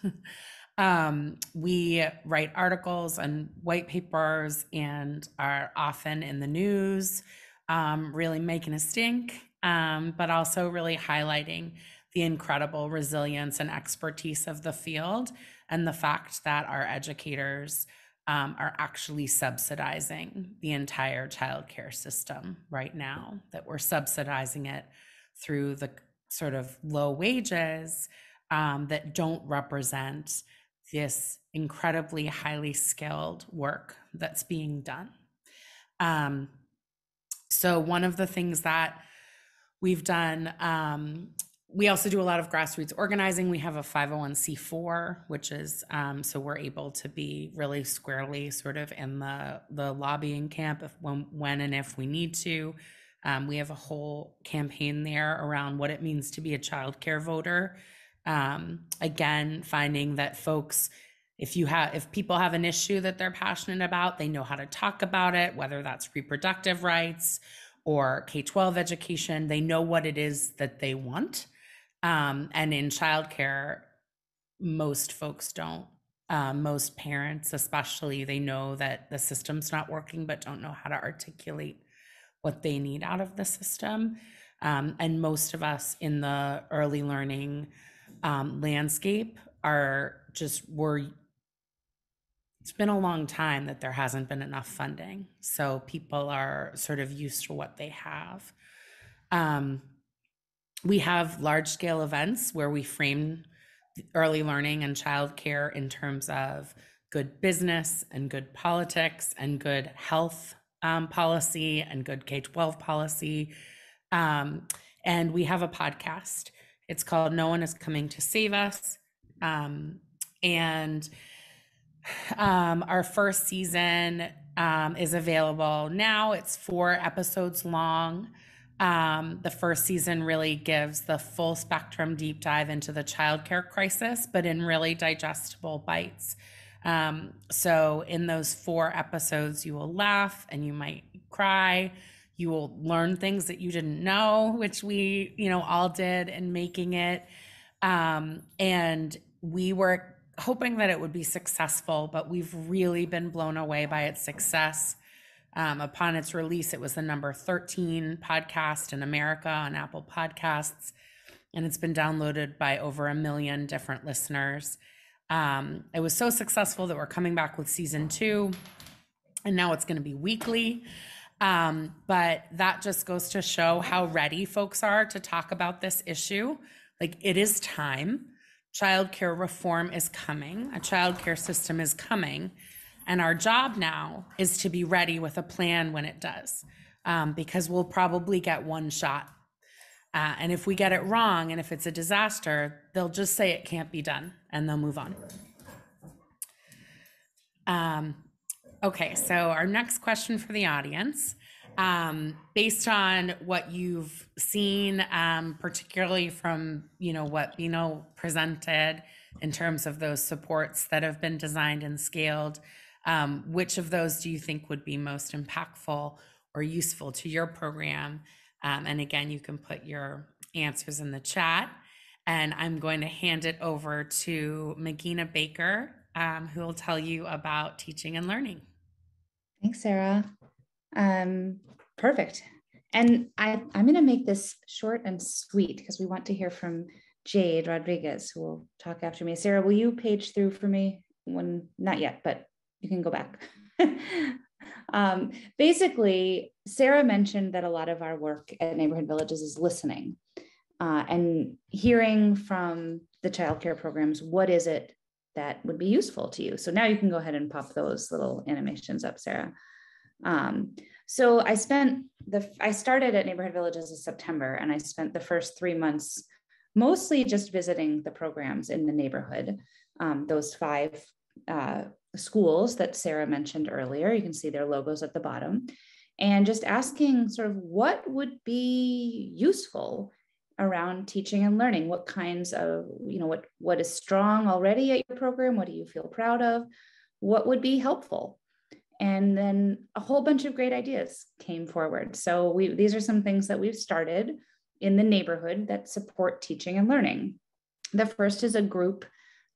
We write articles and white papers and are often in the news, really making a stink, but also really highlighting the incredible resilience and expertise of the field, and the fact that our educators are actually subsidizing the entire childcare system right now, that we're subsidizing it through the sort of low wages that don't represent this incredibly highly skilled work that's being done. So one of the things that we've done, we also do a lot of grassroots organizing. We have a 501c4, which is, so we're able to be really squarely sort of in the lobbying camp when and if we need to. We have a whole campaign there around what it means to be a childcare voter. Again, finding that folks, if people have an issue that they're passionate about, they know how to talk about it, whether that's reproductive rights or K-12 education, they know what it is that they want. And in childcare, most folks don't. Most parents, especially, they know that the system's not working, but don't know how to articulate what they need out of the system. And most of us in the early learning landscape it's been a long time that there hasn't been enough funding. So people are sort of used to what they have. We have large scale events where we frame early learning and childcare in terms of good business and good politics and good health policy and good K-12 policy. And we have a podcast. It's called No One Is Coming to Save Us. And our first season is available now. It's 4 episodes long. The first season really gives the full spectrum deep dive into the childcare crisis, but in really digestible bites. So in those 4 episodes, you will laugh and you might cry. You will learn things that you didn't know, which we, all did in making it. And we were hoping that it would be successful, but we've really been blown away by its success. Upon its release, it was the number 13 podcast in America on Apple Podcasts, and it's been downloaded by over 1 million different listeners. It was so successful that we're coming back with season 2, and now it's going to be weekly. But that just goes to show how ready folks are to talk about this issue. Like, it is time. Childcare reform is coming. A childcare system is coming. And our job now is to be ready with a plan when it does, because we'll probably get one shot. And if we get it wrong, and if it's a disaster, they'll just say it can't be done and they'll move on. Okay, so our next question for the audience, based on what you've seen, particularly from, what Bino presented in terms of those supports that have been designed and scaled, which of those do you think would be most impactful or useful to your program? And again, you can put your answers in the chat. And I'm going to hand it over to Magina Baker, who will tell you about teaching and learning. Thanks, Sarah. Perfect. And I'm going to make this short and sweet because we want to hear from Jade Rodriguez, who will talk after me. Sarah, will you page through for me? Not yet, but you can go back. Basically, Sarah mentioned that a lot of our work at Neighborhood Villages is listening and hearing from the childcare programs, what is it that would be useful to you? So now you can go ahead and pop those little animations up, Sarah. So I started at Neighborhood Villages in September, and I spent the first 3 months mostly just visiting the programs in the neighborhood, those 5 schools that Sarah mentioned earlier. You can see their logos at the bottom, and just asking sort of what would be useful around teaching and learning. What kinds of, what is strong already at your program? What do you feel proud of? What would be helpful? And then a whole bunch of great ideas came forward. So these are some things that we've started in the neighborhood that support teaching and learning. The first is a group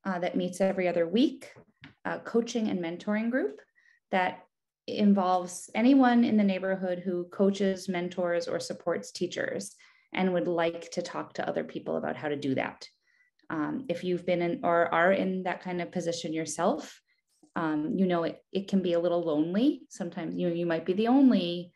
that meets every other week, a coaching and mentoring group that involves anyone in the neighborhood who coaches, mentors, or supports teachers and would like to talk to other people about how to do that. If you've been in or are in that kind of position yourself, it can be a little lonely. Sometimes you might be the only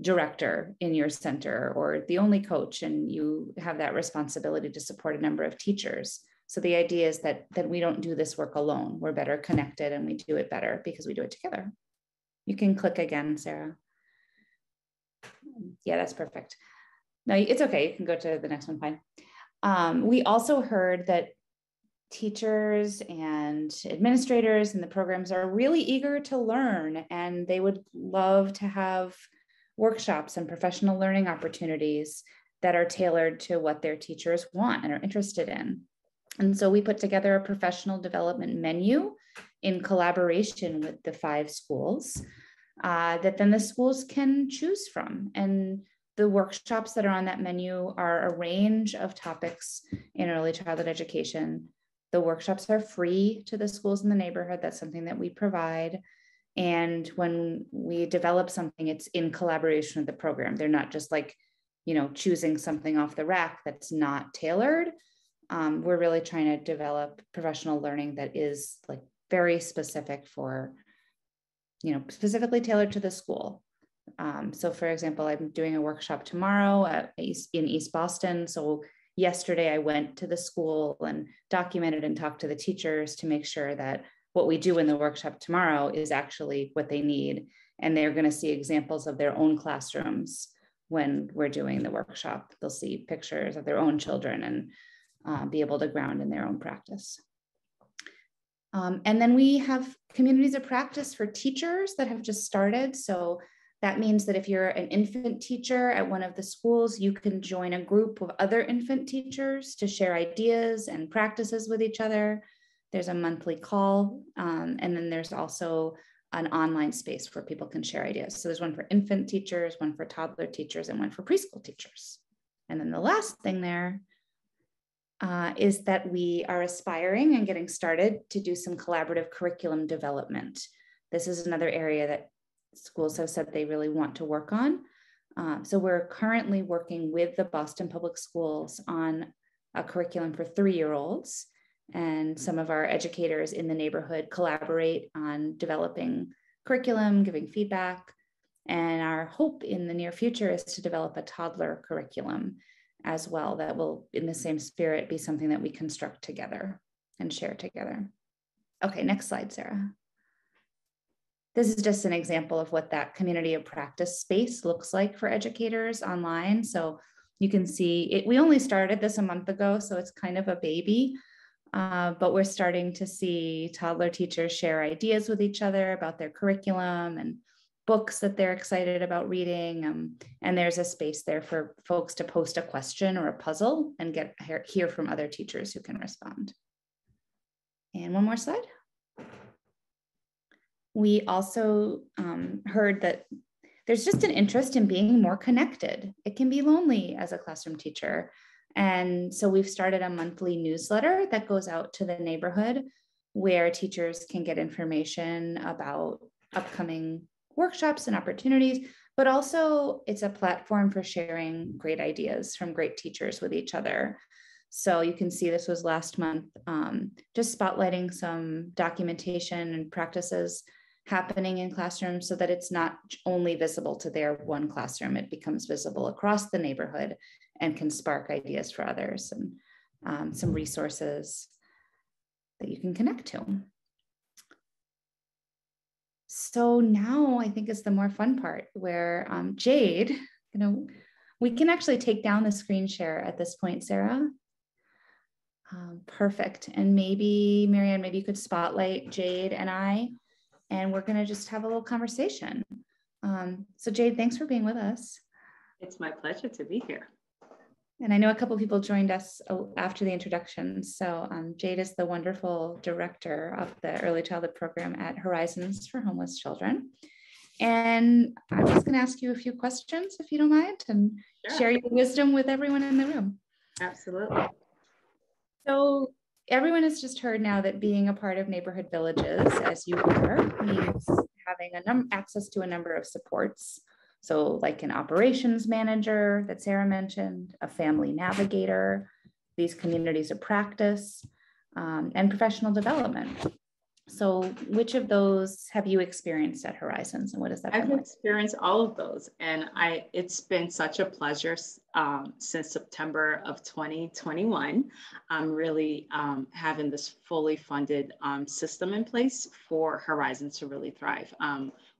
director in your center or the only coach, and you have that responsibility to support a number of teachers. So the idea is that we don't do this work alone. We're better connected, and we do it better because we do it together. You can click again, Sarah. Yeah, that's perfect. No, it's okay. You can go to the next one, fine. We also heard that teachers and administrators in the programs are really eager to learn, and they would love to have workshops and professional learning opportunities that are tailored to what their teachers want and are interested in. And so we put together a professional development menu in collaboration with the 5 schools that then the schools can choose from. And the workshops that are on that menu are a range of topics in early childhood education. The workshops are free to the schools in the neighborhood. That's something that we provide. And when we develop something, it's in collaboration with the program. They're not just like, choosing something off the rack that's not tailored. We're really trying to develop professional learning that is like very specific for, specifically tailored to the school. So for example, I'm doing a workshop tomorrow in East Boston. So yesterday I went to the school and documented and talked to the teachers to make sure that what we do in the workshop tomorrow is actually what they need. And they're going to see examples of their own classrooms when we're doing the workshop. They'll see pictures of their own children and be able to ground in their own practice. And then we have communities of practice for teachers that have just started. So that means that if you're an infant teacher at one of the schools, you can join a group of other infant teachers to share ideas and practices with each other. There's a monthly call, and then there's also an online space where people can share ideas. So there's one for infant teachers, one for toddler teachers, and one for preschool teachers. And then the last thing there is that we are aspiring and getting started to do some collaborative curriculum development. This is another area that schools have said they really want to work on. So we're currently working with the Boston Public Schools on a curriculum for 3-year-olds. And some of our educators in the neighborhood collaborate on developing curriculum, giving feedback. And our hope in the near future is to develop a toddler curriculum as well that will, in the same spirit, be something that we construct together and share together. Okay, next slide, Sarah. This is just an example of what that community of practice space looks like for educators online. So you can see it, we only started this a month ago, so it's kind of a baby. But we're starting to see toddler teachers share ideas with each other about their curriculum and books that they're excited about reading. And there's a space there for folks to post a question or a puzzle and hear from other teachers who can respond. And one more slide. We also heard that there's just an interest in being more connected. It can be lonely as a classroom teacher. And so we've started a monthly newsletter that goes out to the neighborhood where teachers can get information about upcoming workshops and opportunities, but also it's a platform for sharing great ideas from great teachers with each other. So you can see this was last month, just spotlighting some documentation and practices happening in classrooms so that it's not only visible to their one classroom, it becomes visible across the neighborhood and can spark ideas for others and some resources that you can connect to. So now I think is the more fun part where Jade, we can actually take down the screen share at this point, Sarah. Perfect. And maybe, Marianne, maybe you could spotlight Jade and I, and we're going to just have a little conversation. So Jade, thanks for being with us. It's my pleasure to be here. And I know a couple of people joined us after the introduction. So Jade is the wonderful director of the early childhood program at Horizons for Homeless Children. And I'm just going to ask you a few questions, if you don't mind, and share your wisdom with everyone in the room. Absolutely. So everyone has just heard now that being a part of neighborhood villages, as you are, means having access to a number of supports. So like an operations manager that Sarah mentioned, a family navigator, these communities of practice, and professional development. So which of those have you experienced at Horizons, and what does that I've like? experienced all of those, and it's been such a pleasure since September of 2021. I'm really having this fully funded system in place for Horizons to really thrive.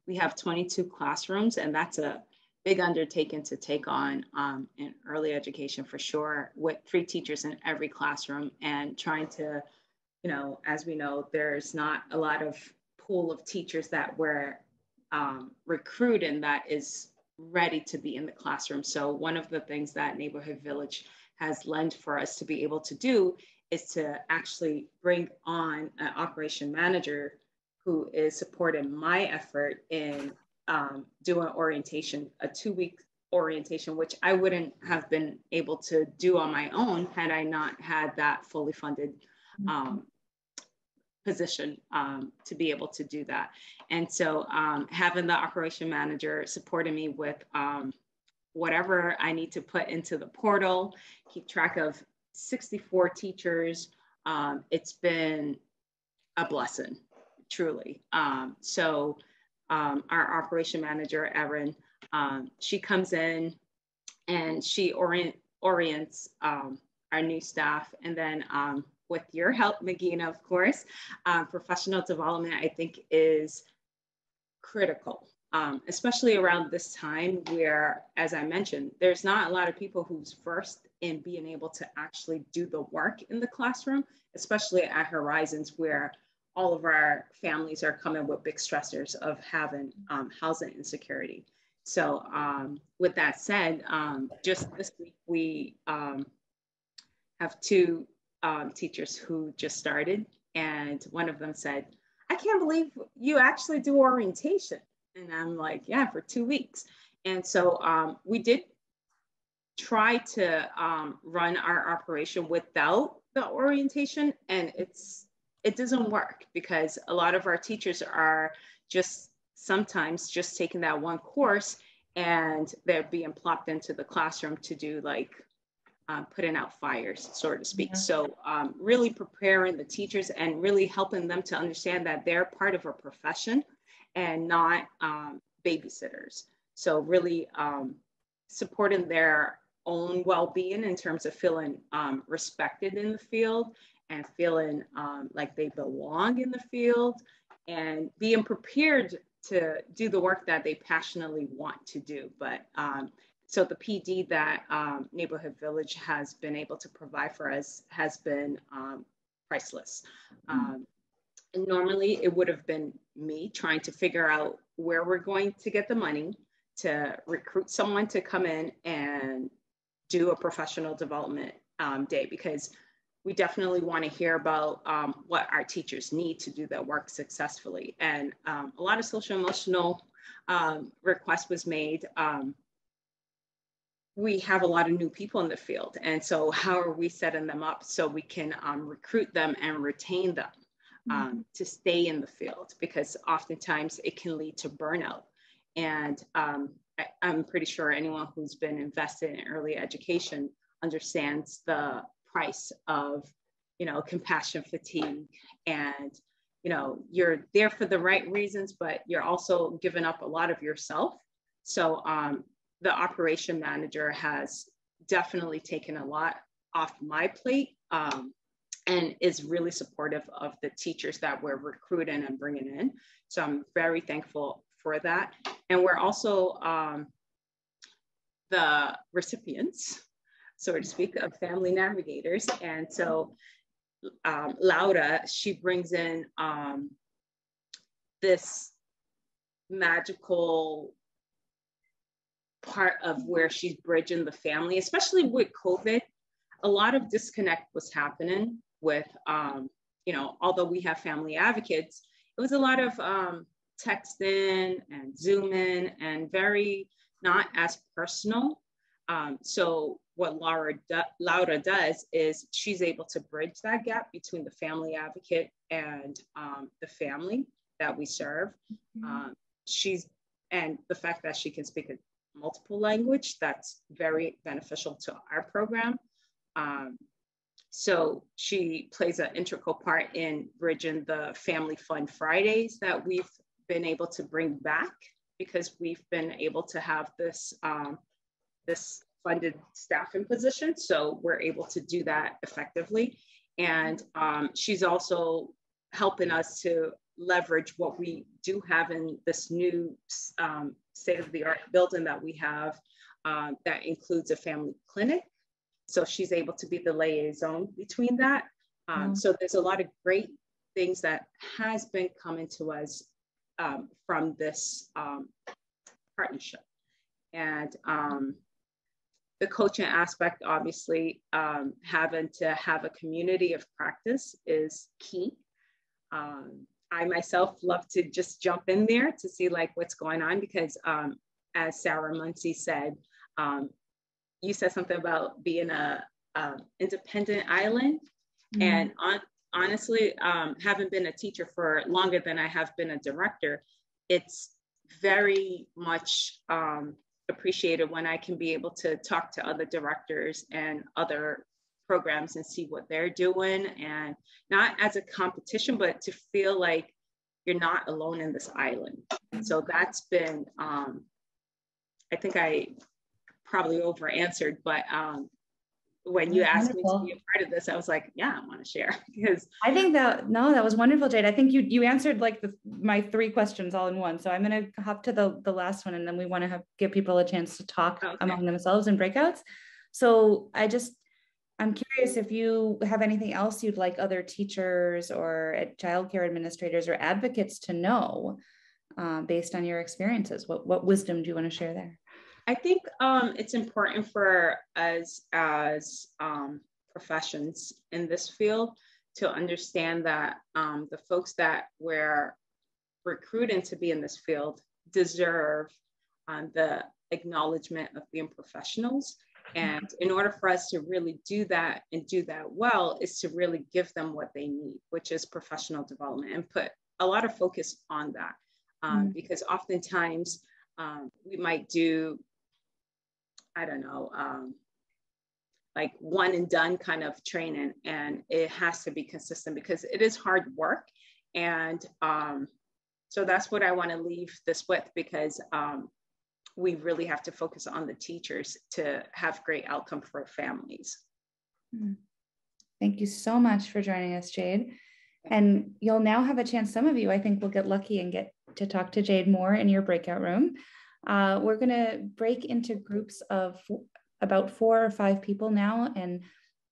We have 22 classrooms, and that's a big undertaking to take on in early education for sure, with 3 teachers in every classroom and trying to, as we know, there's not a lot of pool of teachers that we're recruiting that is ready to be in the classroom. So one of the things that Neighborhood Village has lent for us to be able to do is to actually bring on an operation manager who is supporting my effort in doing orientation, a 2-week orientation, which I wouldn't have been able to do on my own had I not had that fully funded position to be able to do that. And so having the operation manager supporting me with whatever I need to put into the portal, keep track of 64 teachers, it's been a blessing, truly. So our operation manager, Erin, she comes in and she orients our new staff. And then with your help, Magina, of course, professional development, I think, is critical, especially around this time where, as I mentioned, there's not a lot of people who's versed in being able to actually do the work in the classroom, especially at Horizons, where all of our families are coming with big stressors of having housing insecurity. So with that said, just this week, we have 2 teachers who just started, and one of them said, I can't believe you actually do orientation. And I'm like, yeah, for 2 weeks. And so we did try to run our operation without the orientation, and it doesn't work because a lot of our teachers are just sometimes just taking that one course and they're being plopped into the classroom to do like putting out fires, so to speak. Yeah. So really preparing the teachers and really helping them to understand that they're part of a profession and not babysitters. So really supporting their own well-being in terms of feeling respected in the field and feeling like they belong in the field and being prepared to do the work that they passionately want to do. But so the PD that Neighborhood Village has been able to provide for us has been priceless. And normally it would have been me trying to figure out where we're going to get the money to recruit someone to come in and do a professional development day, because we definitely want to hear about what our teachers need to do that work successfully. And a lot of social emotional requests was made. We have a lot of new people in the field. And so how are we setting them up so we can recruit them and retain them to stay in the field? Because oftentimes it can lead to burnout. And I'm pretty sure anyone who's been invested in early education understands the price of, compassion fatigue. And, you're there for the right reasons, but you're also giving up a lot of yourself. So the operation manager has definitely taken a lot off my plate and is really supportive of the teachers that we're recruiting and bringing in. So I'm very thankful for that. And we're also the recipients, so to speak, of family navigators. And so Laura, she brings in this magical part of where she's bridging the family, especially with COVID. A lot of disconnect was happening with, although we have family advocates, it was a lot of texting and Zooming and very not as personal. So what Laura does is she's able to bridge that gap between the family advocate and the family that we serve. And the fact that she can speak a multiple language, that's very beneficial to our program. So she plays an integral part in bridging the Family Fun Fridays that we've been able to bring back, because we've been able to have this this funded staffing position. So we're able to do that effectively. And she's also helping us to leverage what we do have in this new state-of-the-art building that we have that includes a family clinic. So she's able to be the liaison between that. So there's a lot of great things that has been coming to us from this partnership. And the coaching aspect, obviously, having to have a community of practice is key. I myself love to just jump in there to see like what's going on, because as Sarah Muncie said, you said something about being a independent island. And honestly, having been a teacher for longer than I have been a director, it's very much appreciated when I can be able to talk to other directors and other programs and see what they're doing, and not as a competition, but to feel like you're not alone in this island. So that's been, I think I probably over answered, but when you asked me to be a part of this, I was like, yeah, I want to share, because I think that was wonderful, Jade. I think you answered like my 3 questions all in one. So I'm going to hop to the last one, and then we want to give people a chance to talk among themselves in breakouts. So I'm curious if you have anything else you'd like other teachers or childcare administrators or advocates to know based on your experiences. What wisdom do you want to share there? I think it's important for us as professions in this field to understand that the folks that we're recruiting to be in this field deserve the acknowledgement of being professionals. And in order for us to really do that and do that well, is to really give them what they need, which is professional development, and put a lot of focus on that. Because oftentimes we might do, I don't know, like one and done kind of training, and it has to be consistent because it is hard work. And so that's what I want to leave this with, because we really have to focus on the teachers to have great outcome for families. Thank you so much for joining us, Jade. And you'll now have a chance, some of you, I think, will get lucky and get to talk to Jade more in your breakout room. We're going to break into groups of about 4 or 5 people now and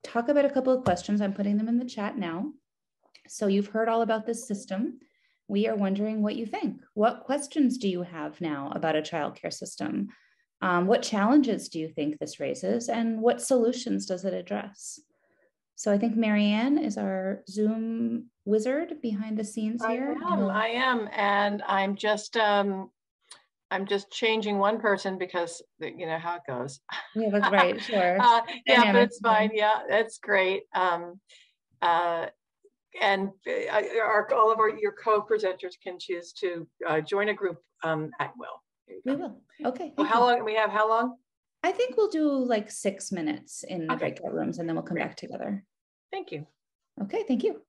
talk about a couple of questions. I'm putting them in the chat now. So you've heard all about this system. We are wondering what you think. What questions do you have now about a childcare system? What challenges do you think this raises, and what solutions does it address? So I think Marianne is our Zoom wizard behind the scenes here. I am, and I'm just changing one person because you know how it goes. Yeah, that's right. Sure. Yeah, but it's fine. Yeah, that's great. And all of your co-presenters can choose to join a group at will. We will. Okay. So how long we have? How long? I think we'll do like 6 minutes in the breakout rooms, and then we'll come back together. Thank you. Okay. Thank you.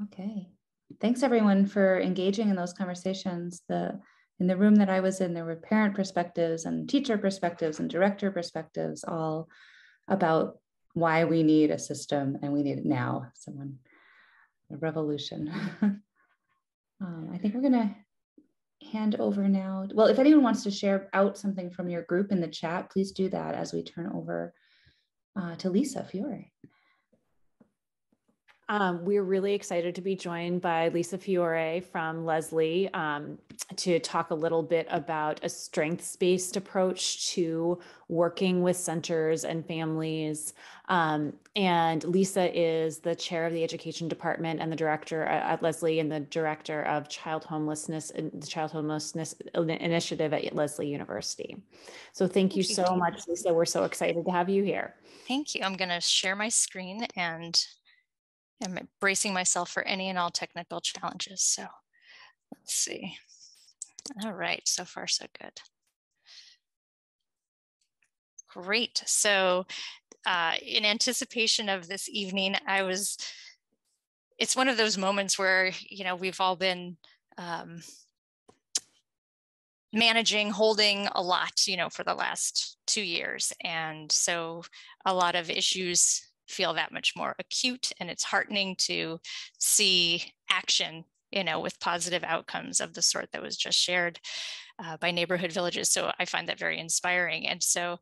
Okay. Thanks everyone for engaging in those conversations. In the room that I was in, there were parent perspectives and teacher perspectives and director perspectives, all about why we need a system, and we need it now. A revolution. I think we're gonna hand over now. Well, if anyone wants to share out something from your group in the chat, please do that as we turn over to Lisa Fiore. We're really excited to be joined by Lisa Fiore from Leslie to talk a little bit about a strengths-based approach to working with centers and families. And Lisa is the chair of the education department and the director at Leslie, and the director of child homelessness and the child homelessness initiative at Leslie University. So thank you so much, Lisa. We're so excited to have you here. Thank you. I'm going to share my screen, and I'm bracing myself for any and all technical challenges. So let's see. All right, so far so good. Great. So in anticipation of this evening, it's one of those moments where, you know, we've all been holding a lot, you know, for the last 2 years. And so a lot of issues feel that much more acute, and it's heartening to see action with positive outcomes of the sort that was just shared by Neighborhood Villages. So I find that very inspiring. And so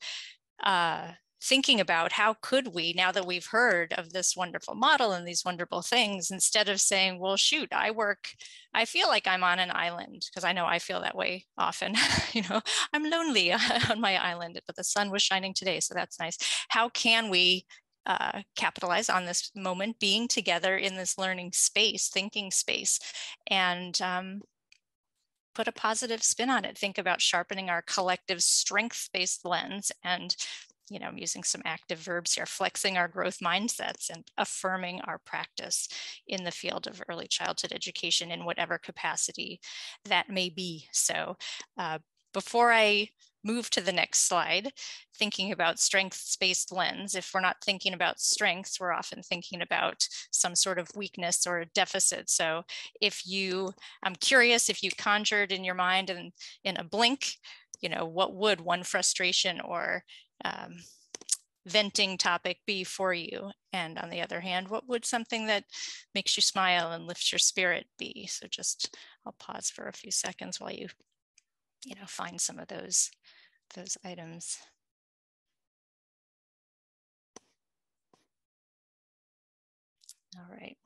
thinking about how could we, now that we've heard of this wonderful model and these wonderful things, instead of saying, well, shoot, I feel like I'm on an island, because I know I feel that way often. I'm lonely on my island, but the sun was shining today, so that's nice. How can we capitalize on this moment, being together in this learning space, thinking space, and put a positive spin on it? Think about sharpening our collective strength-based lens and I'm using some active verbs here, flexing our growth mindsets and affirming our practice in the field of early childhood education in whatever capacity that may be. So before I move to the next slide, thinking about strengths-based lens, if we're not thinking about strengths, we're often thinking about some sort of weakness or a deficit. So I'm curious if you conjured in your mind and in a blink, what would one frustration or venting topic be for you? And on the other hand, what would something that makes you smile and lifts your spirit be? So I'll pause for a few seconds while you find some of those items. All right.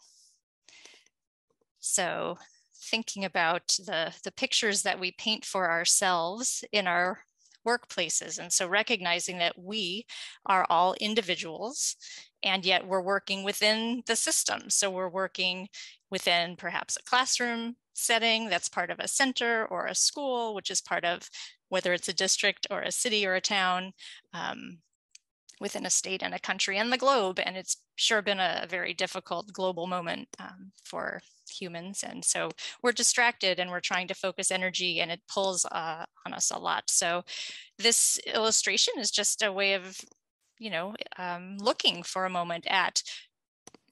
So thinking about the pictures that we paint for ourselves in our workplaces. And so recognizing that we are all individuals, and yet we're working within the system. So we're working within perhaps a classroom setting that's part of a center, or a school, which is part of whether it's a district or a city or a town, within a state and a country and the globe. And it's sure been a very difficult global moment for humans. And so we're distracted and we're trying to focus energy, and it pulls on us a lot. So this illustration is just a way of, looking for a moment at,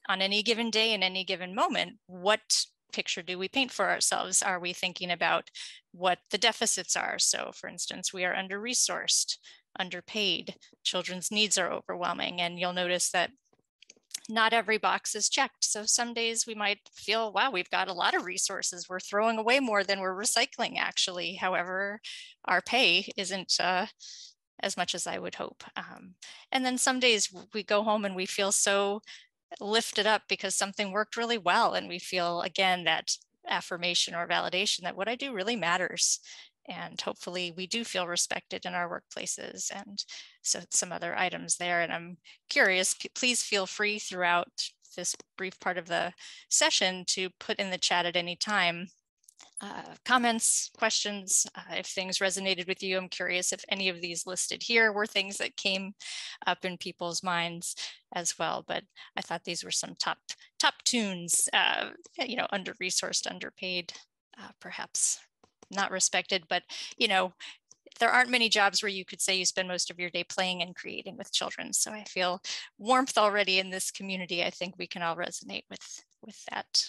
on any given day, in any given moment, what picture do we paint for ourselves? Are we thinking about what the deficits are? So for instance, we are under-resourced, underpaid, children's needs are overwhelming, and you'll notice that not every box is checked. So some days we might feel, wow, we've got a lot of resources. We're throwing away more than we're recycling, actually. However, our pay isn't as much as I would hope. And then some days we go home and we feel so lifted up because something worked really well. And we feel, again, that affirmation or validation that what I do really matters. And hopefully we do feel respected in our workplaces, and so some other items there. And I'm curious, please feel free throughout this brief part of the session to put in the chat at any time comments, questions, if things resonated with you. I'm curious if any of these listed here were things that came up in people's minds as well. But I thought these were some top tunes, under-resourced, underpaid, perhaps not respected, but there aren't many jobs where you could say you spend most of your day playing and creating with children. So I feel warmth already in this community. I think we can all resonate with that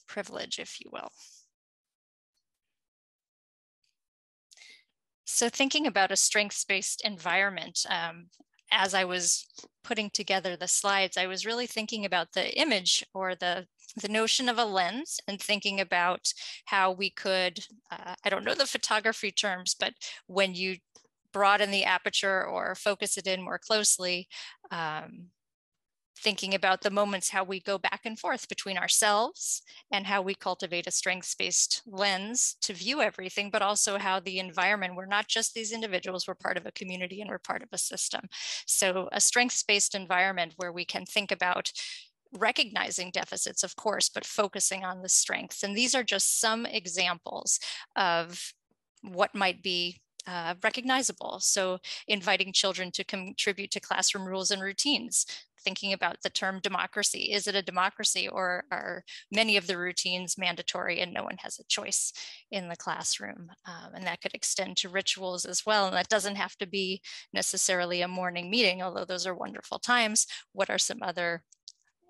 privilege, if you will. So thinking about a strengths-based environment, as I was putting together the slides, I was really thinking about the image, or the notion of a lens, and thinking about how we could, I don't know the photography terms, but when you broaden the aperture or focus it in more closely, thinking about the moments, how we go back and forth between ourselves and how we cultivate a strengths-based lens to view everything, but also how the environment, we're not just these individuals, we're part of a community and we're part of a system. So a strengths-based environment where we can think about recognizing deficits, of course, but focusing on the strengths. And these are just some examples of what might be recognizable. So inviting children to contribute to classroom rules and routines, thinking about the term democracy. Is it a democracy, or are many of the routines mandatory and no one has a choice in the classroom? And that could extend to rituals as well. And that doesn't have to be necessarily a morning meeting, although those are wonderful times. What are some other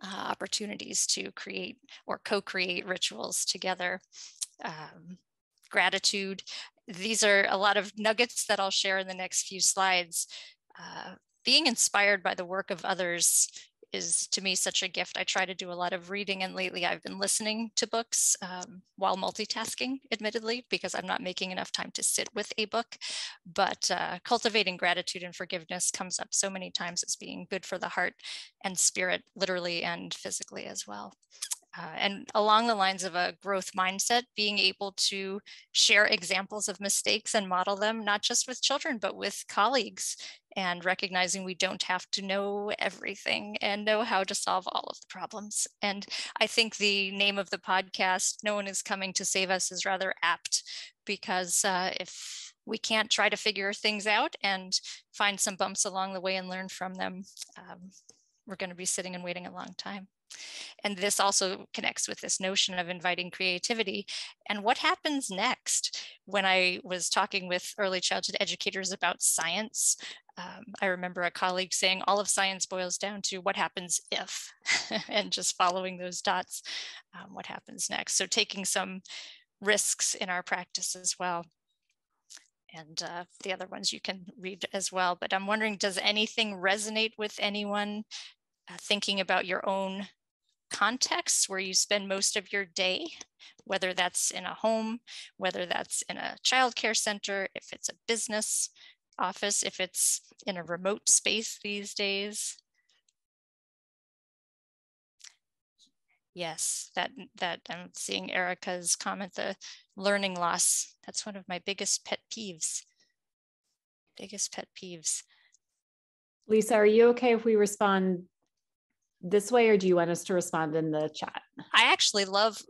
opportunities to create or co-create rituals together? Gratitude. These are a lot of nuggets that I'll share in the next few slides. Being inspired by the work of others is to me such a gift. I try to do a lot of reading, and lately I've been listening to books while multitasking, admittedly, because I'm not making enough time to sit with a book. But cultivating gratitude and forgiveness comes up so many times as being good for the heart and spirit, literally and physically as well. And along the lines of a growth mindset, being able to share examples of mistakes and model them, not just with children, but with colleagues, and recognizing we don't have to know everything and know how to solve all of the problems. And I think the name of the podcast, No One Is Coming to Save Us, is rather apt, because if we can't try to figure things out and find some bumps along the way and learn from them, we're going to be sitting and waiting a long time. And this also connects with this notion of inviting creativity. And what happens next? When I was talking with early childhood educators about science, I remember a colleague saying all of science boils down to what happens if, and just following those dots, what happens next. So taking some risks in our practice as well. And the other ones you can read as well. But I'm wondering, does anything resonate with anyone thinking about your own context where you spend most of your day, whether that's in a home, whether that's in a childcare center, if it's a business office, if it's in a remote space these days? Yes, that I'm seeing Erica's comment, the learning loss. That's one of my biggest pet peeves. Lisa, are you okay if we respond this way, or do you want us to respond in the chat? I actually love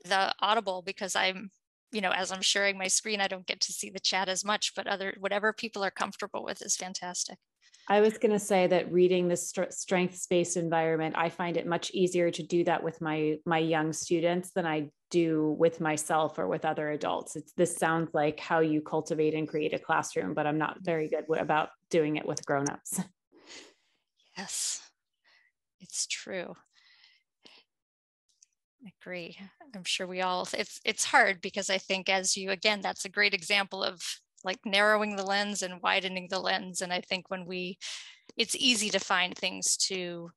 the Audible because I'm, as I'm sharing my screen, I don't get to see the chat as much, but whatever people are comfortable with is fantastic. I was going to say that reading the strengths-based environment, I find it much easier to do that with my young students than I do with myself or with other adults. This sounds like how you cultivate and create a classroom, but I'm not very good about doing it with grown-ups. Yes, it's true. I agree. I'm sure we all, it's hard because I think again, that's a great example of like narrowing the lens and widening the lens. And I think it's easy to find things to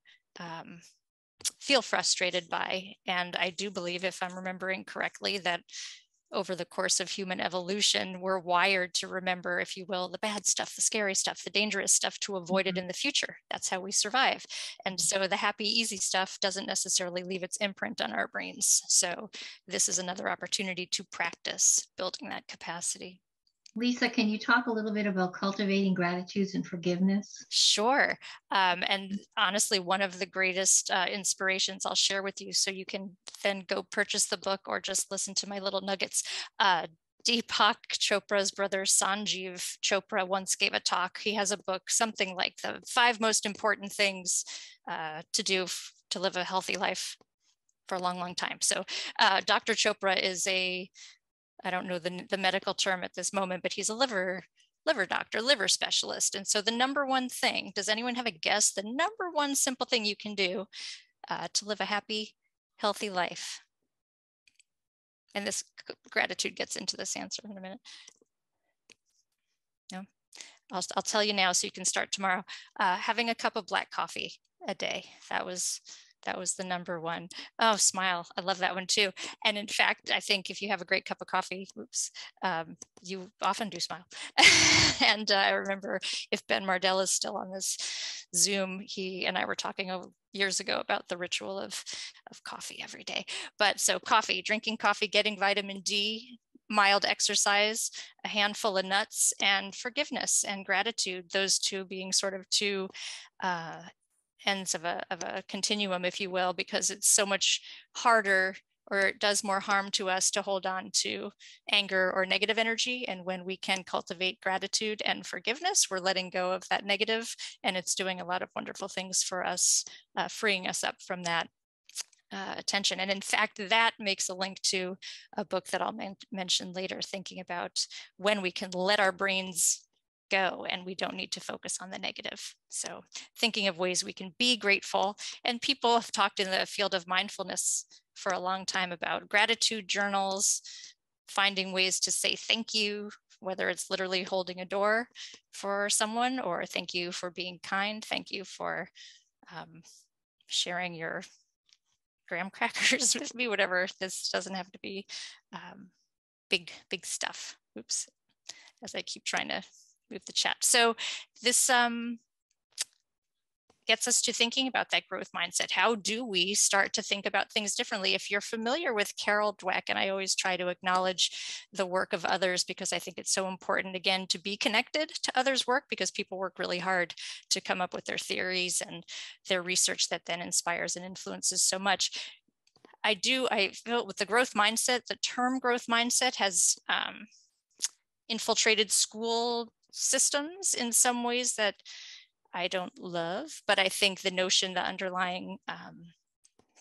feel frustrated by. And I do believe, if I'm remembering correctly, that over the course of human evolution, we're wired to remember, if you will, the bad stuff, the scary stuff, the dangerous stuff, to avoid it in the future. That's how we survive. And so the happy, easy stuff doesn't necessarily leave its imprint on our brains. So this is another opportunity to practice building that capacity. Lisa, can you talk a little bit about cultivating gratitude and forgiveness? Sure. And honestly, one of the greatest inspirations I'll share with you, so you can then go purchase the book or just listen to my little nuggets. Deepak Chopra's brother, Sanjeev Chopra, once gave a talk. He has a book, something like the 5 most important things to do to live a healthy life for a long, long time. So Dr. Chopra is I don't know the medical term at this moment, but he's a liver doctor, liver specialist. And so the number one thing, does anyone have a guess? The number one simple thing you can do to live a happy, healthy life? And this gratitude gets into this answer in a minute. No, I'll tell you now so you can start tomorrow. Having a cup of black coffee a day. That was the number one. Oh, smile. I love that one too. And in fact, I think if you have a great cup of coffee, you often do smile. And I remember, if Ben Mardell is still on this Zoom, he and I were talking years ago about the ritual of coffee every day. But so coffee, drinking coffee, getting vitamin D, mild exercise, a handful of nuts, and forgiveness and gratitude, those two being sort of two ends of a continuum, if you will, because it's so much harder, or it does more harm to us to hold on to anger or negative energy. And when we can cultivate gratitude and forgiveness, we're letting go of that negative, and it's doing a lot of wonderful things for us, freeing us up from that attention. And in fact, that makes a link to a book that I'll mention later, thinking about when we can let our brains go and we don't need to focus on the negative. So thinking of ways we can be grateful. And people have talked in the field of mindfulness for a long time about gratitude journals, finding ways to say thank you, whether it's literally holding a door for someone, or thank you for being kind, thank you for sharing your graham crackers with me, whatever. This doesn't have to be big stuff. Oops, as I keep trying to move the chat. So this gets us to thinking about that growth mindset. How do we start to think about things differently? If you're familiar with Carol Dweck, and I always try to acknowledge the work of others because I think it's so important, again, to be connected to others' work, because people work really hard to come up with their theories and their research that then inspires and influences so much. I feel with the growth mindset, the term growth mindset has infiltrated school systems in some ways that I don't love, but I think the notion, the underlying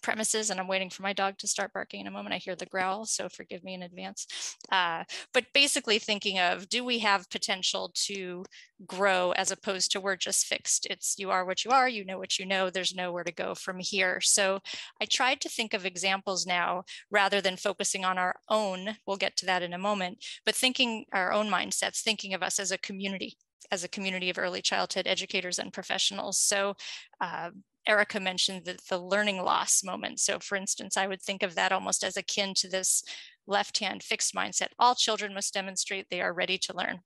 premises, and I'm waiting for my dog to start barking in a moment. I hear the growl, so forgive me in advance. But basically thinking of, do we have potential to grow as opposed to we're just fixed? It's you are what you are, you know what you know, there's nowhere to go from here. So I tried to think of examples now rather than focusing on our own, we'll get to that in a moment, but thinking our own mindsets, thinking of us as a community of early childhood educators and professionals. So Erica mentioned the learning loss moment. So for instance, I would think of that almost as akin to this left-hand fixed mindset. All children must demonstrate they are ready to learn.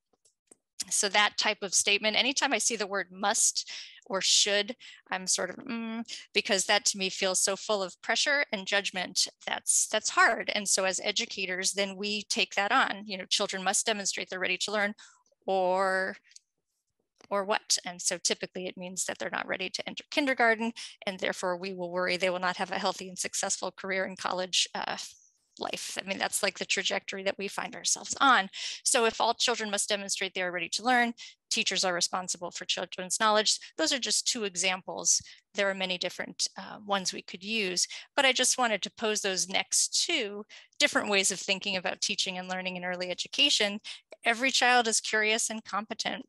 So that type of statement, anytime I see the word must or should, I'm sort of, because that to me feels so full of pressure and judgment. That's hard. And so as educators, then we take that on. You know, children must demonstrate they're ready to learn, or what? And so typically it means that they're not ready to enter kindergarten, and therefore we will worry they will not have a healthy and successful career in college life. I mean, that's like the trajectory that we find ourselves on. So if all children must demonstrate they are ready to learn, teachers are responsible for children's knowledge. Those are just two examples. There are many different ones we could use, but I just wanted to pose those next to different ways of thinking about teaching and learning in early education. Every child is curious and competent.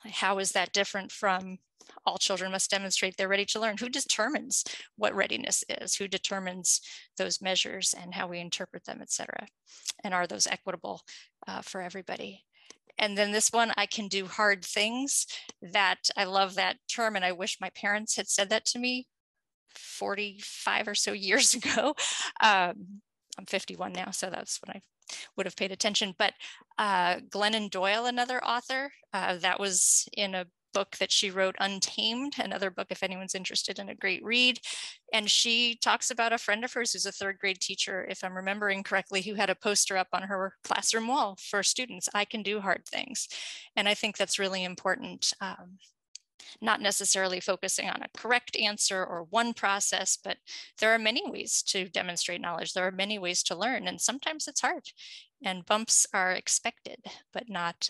How is that different from all children must demonstrate they're ready to learn? Who determines what readiness is? Who determines those measures and how we interpret them, et cetera? And are those equitable for everybody? And then this one, I can do hard things. That I love that term, and I wish my parents had said that to me 45 or so years ago. I'm 51 now, so that's when I would have paid attention. But Glennon Doyle, another author, that was in a book that she wrote, Untamed, another book if anyone's interested in a great read. And she talks about a friend of hers who's a third grade teacher, if I'm remembering correctly, who had a poster up on her classroom wall for students, I can do hard things. And I think that's really important. Not necessarily focusing on a correct answer or one process, but there are many ways to demonstrate knowledge. There are many ways to learn, and sometimes it's hard. And bumps are expected, but not,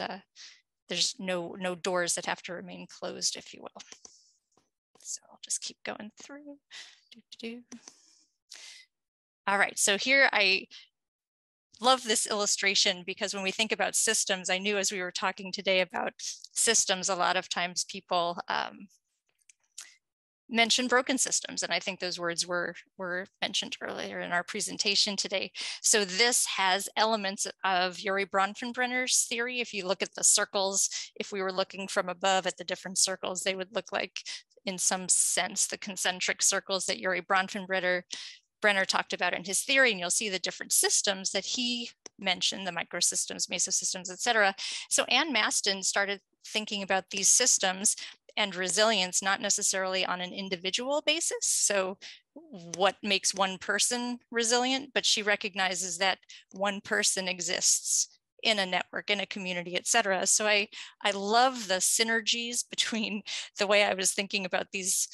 there's no doors that have to remain closed, if you will. So I'll just keep going through. All right, so here I love this illustration because when we think about systems, I knew as we were talking today about systems, a lot of times people mention broken systems. And I think those words were mentioned earlier in our presentation today. So this has elements of Urie Bronfenbrenner's theory. If you look at the circles, if we were looking from above at the different circles, they would look like, in some sense, the concentric circles that Urie Bronfenbrenner talked about in his theory, and you'll see the different systems that he mentioned, the microsystems, mesosystems, et cetera. So Ann Maston started thinking about these systems and resilience, not necessarily on an individual basis. So what makes one person resilient, but she recognizes that one person exists in a network, in a community, et cetera. So I love the synergies between the way I was thinking about these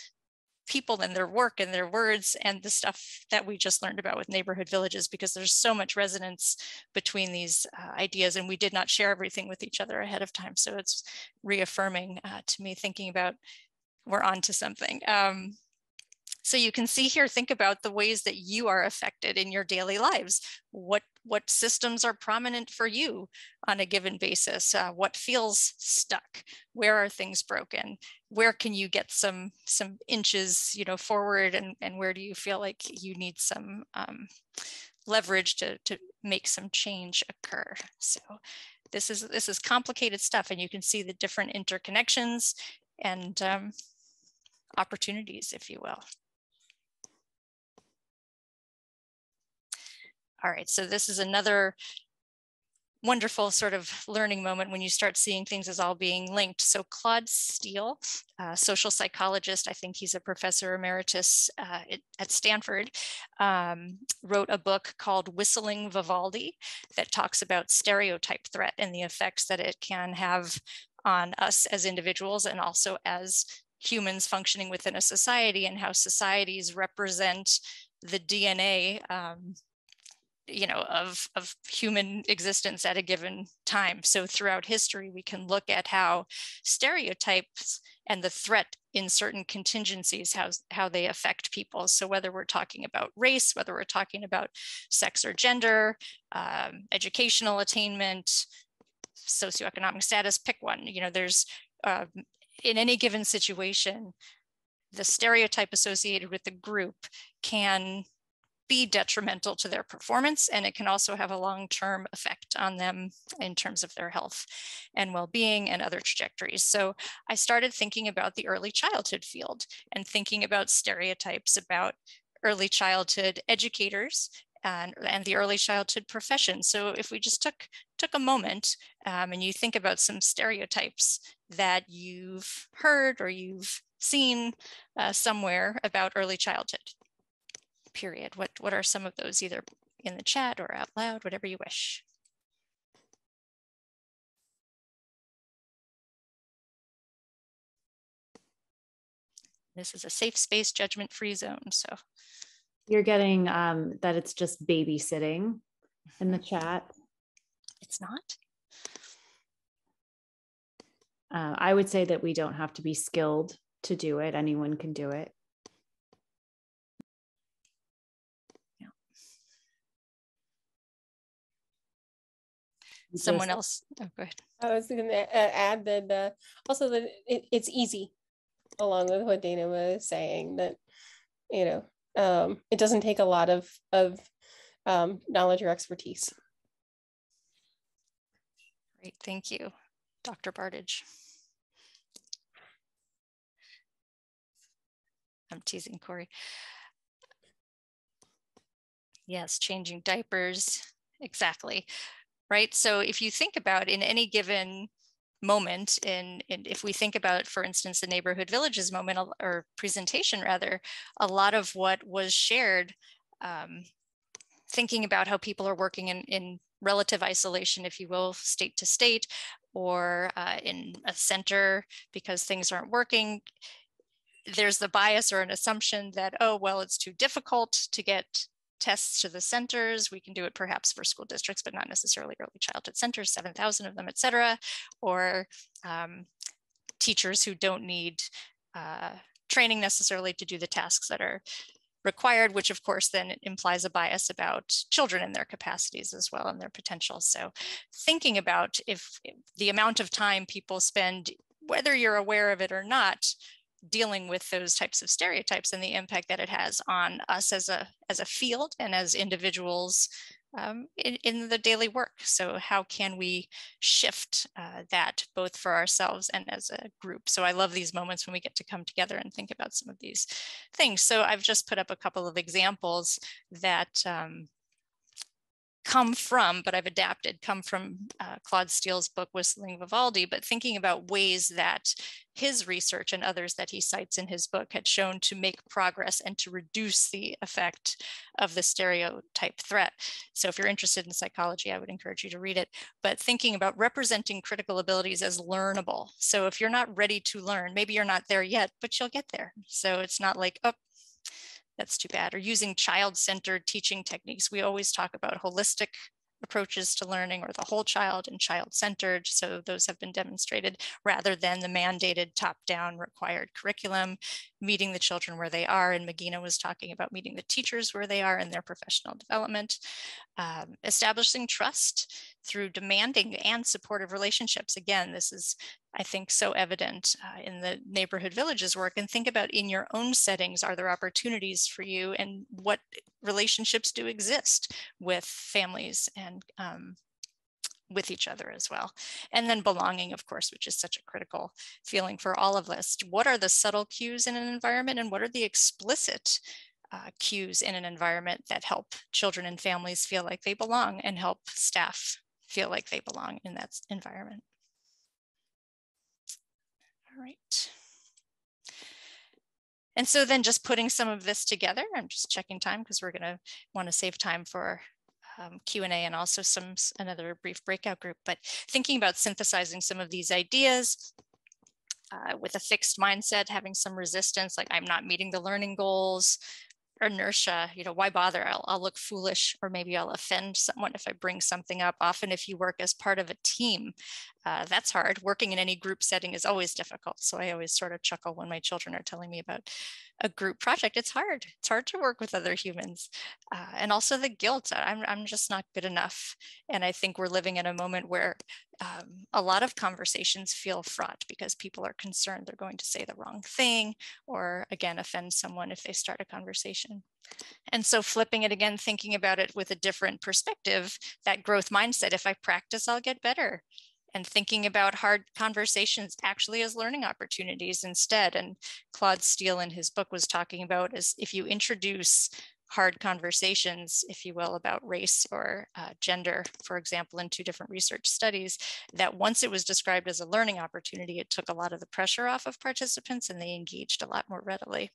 people and their work and their words and the stuff that we just learned about with neighborhood villages, because there's so much resonance between these ideas, and we did not share everything with each other ahead of time. So it's reaffirming to me, thinking about we're onto something. So you can see here, think about the ways that you are affected in your daily lives. What systems are prominent for you on a given basis? What feels stuck? Where are things broken? Where can you get some inches, forward, and where do you feel like you need some leverage to make some change occur? So this is complicated stuff, and you can see the different interconnections and opportunities, if you will. All right, so this is another wonderful sort of learning moment when you start seeing things as all being linked. So Claude Steele, a social psychologist, I think he's a professor emeritus at Stanford, wrote a book called Whistling Vivaldi that talks about stereotype threat and the effects that it can have on us as individuals and also as humans functioning within a society, and how societies represent the DNA of human existence at a given time. So throughout history, we can look at how stereotypes and the threat in certain contingencies, how they affect people. So whether we're talking about race, whether we're talking about sex or gender, educational attainment, socioeconomic status, pick one. There's in any given situation, the stereotype associated with the group can be detrimental to their performance, and it can also have a long-term effect on them in terms of their health and well-being and other trajectories. So I started thinking about the early childhood field and thinking about stereotypes about early childhood educators and the early childhood profession. So if we just took a moment and you think about some stereotypes that you've heard or you've seen somewhere about early childhood. Period. What are some of those, either in the chat or out loud, whatever you wish? This is a safe space, judgment-free zone. So you're getting that it's just babysitting in the chat. It's not. I would say that we don't have to be skilled to do it. Anyone can do it. Someone else. Oh, go ahead. I was going to add that also that it's easy, along with what Dana was saying, that it doesn't take a lot of knowledge or expertise. Great, thank you, Dr. Bardage. I'm teasing Corey. Yes, changing diapers, exactly. Right. So if you think about in any given moment, and if we think about, for instance, the Neighborhood Villages moment or presentation, rather, a lot of what was shared, thinking about how people are working in relative isolation, if you will, state to state, or in a center because things aren't working, there's the bias or an assumption that, oh, well, it's too difficult to get tests to the centers. We can do it perhaps for school districts, but not necessarily early childhood centers, 7,000 of them, et cetera, or teachers who don't need training necessarily to do the tasks that are required, which of course then implies a bias about children and their capacities as well and their potential. So thinking about if the amount of time people spend, whether you're aware of it or not, dealing with those types of stereotypes and the impact that it has on us as a field and as individuals in the daily work. So how can we shift that both for ourselves and as a group? So I love these moments when we get to come together and think about some of these things. So I've just put up a couple of examples that come from Claude Steele's book, Whistling Vivaldi, but thinking about ways that his research and others that he cites in his book had shown to make progress and to reduce the effect of the stereotype threat. So if you're interested in psychology, I would encourage you to read it, but thinking about representing critical abilities as learnable. So if you're not ready to learn, maybe you're not there yet, but you'll get there. So it's not like, oh, that's too bad. Or using child-centered teaching techniques. We always talk about holistic approaches to learning, or the whole child, and child-centered. So those have been demonstrated rather than the mandated top-down required curriculum, meeting the children where they are. And Magina was talking about meeting the teachers where they are in their professional development, establishing trust through demanding and supportive relationships. Again, this is, I think, so evident in the Neighborhood Villages work. And think about in your own settings, are there opportunities for you, and what relationships do exist with families and with each other as well. And then belonging, of course, which is such a critical feeling for all of us. What are the subtle cues in an environment, and what are the explicit cues in an environment that help children and families feel like they belong and help staff feel like they belong in that environment? All right. And so then just putting some of this together, I'm just checking time because we're going to want to save time for Q&A and also another brief breakout group, but thinking about synthesizing some of these ideas with a fixed mindset, having some resistance, like I'm not meeting the learning goals, inertia, why bother? I'll look foolish, or maybe I'll offend someone if I bring something up. Often if you work as part of a team, that's hard. Working in any group setting is always difficult. So I always sort of chuckle when my children are telling me about a group project. It's hard. It's hard to work with other humans. And also the guilt. I'm just not good enough. And I think we're living in a moment where a lot of conversations feel fraught because people are concerned they're going to say the wrong thing, or again, offend someone if they start a conversation. And so flipping it again, thinking about it with a different perspective, that growth mindset, if I practice, I'll get better. And thinking about hard conversations actually as learning opportunities instead. And Claude Steele in his book was talking about is if you introduce hard conversations, if you will, about race or gender, for example, in 2 different research studies, that once it was described as a learning opportunity, it took a lot of the pressure off of participants and they engaged a lot more readily.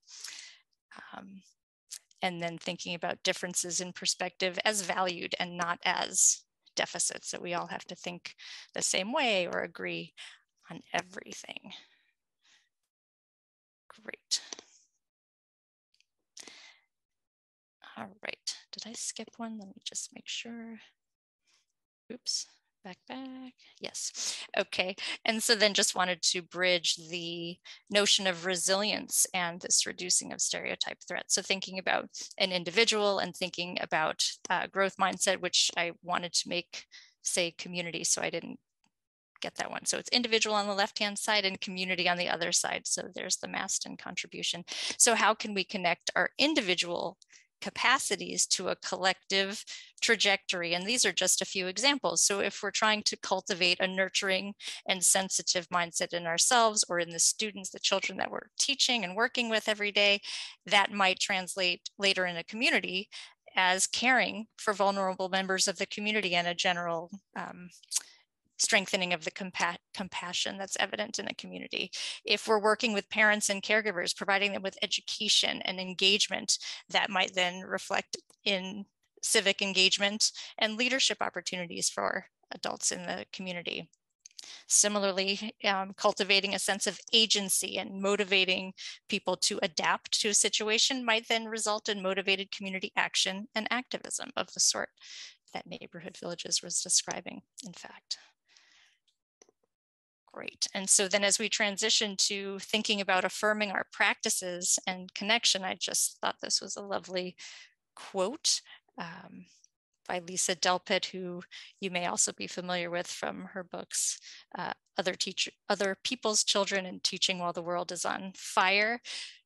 And then thinking about differences in perspective as valued and not as deficits, that we all have to think the same way or agree on everything. Great. All right, did I skip one? Let me just make sure. Oops, back. Yes, okay. And so then just wanted to bridge the notion of resilience and this reducing of stereotype threats. So thinking about an individual and thinking about growth mindset, which I wanted to make say community, so I didn't get that one. So it's individual on the left-hand side and community on the other side. So there's the mast and contribution. So how can we connect our individual capacities to a collective trajectory? And these are just a few examples. So if we're trying to cultivate a nurturing and sensitive mindset in ourselves or in the students, the children that we're teaching and working with every day, that might translate later in a community as caring for vulnerable members of the community and a general strengthening of the compassion that's evident in the community. If we're working with parents and caregivers, providing them with education and engagement, that might then reflect in civic engagement and leadership opportunities for adults in the community. Similarly, cultivating a sense of agency and motivating people to adapt to a situation might then result in motivated community action and activism of the sort that Neighborhood Villages was describing, in fact. Great. And so then as we transition to thinking about affirming our practices and connection, I just thought this was a lovely quote by Lisa Delpit, who you may also be familiar with from her books, Other People's Children and Teaching While the World is on Fire.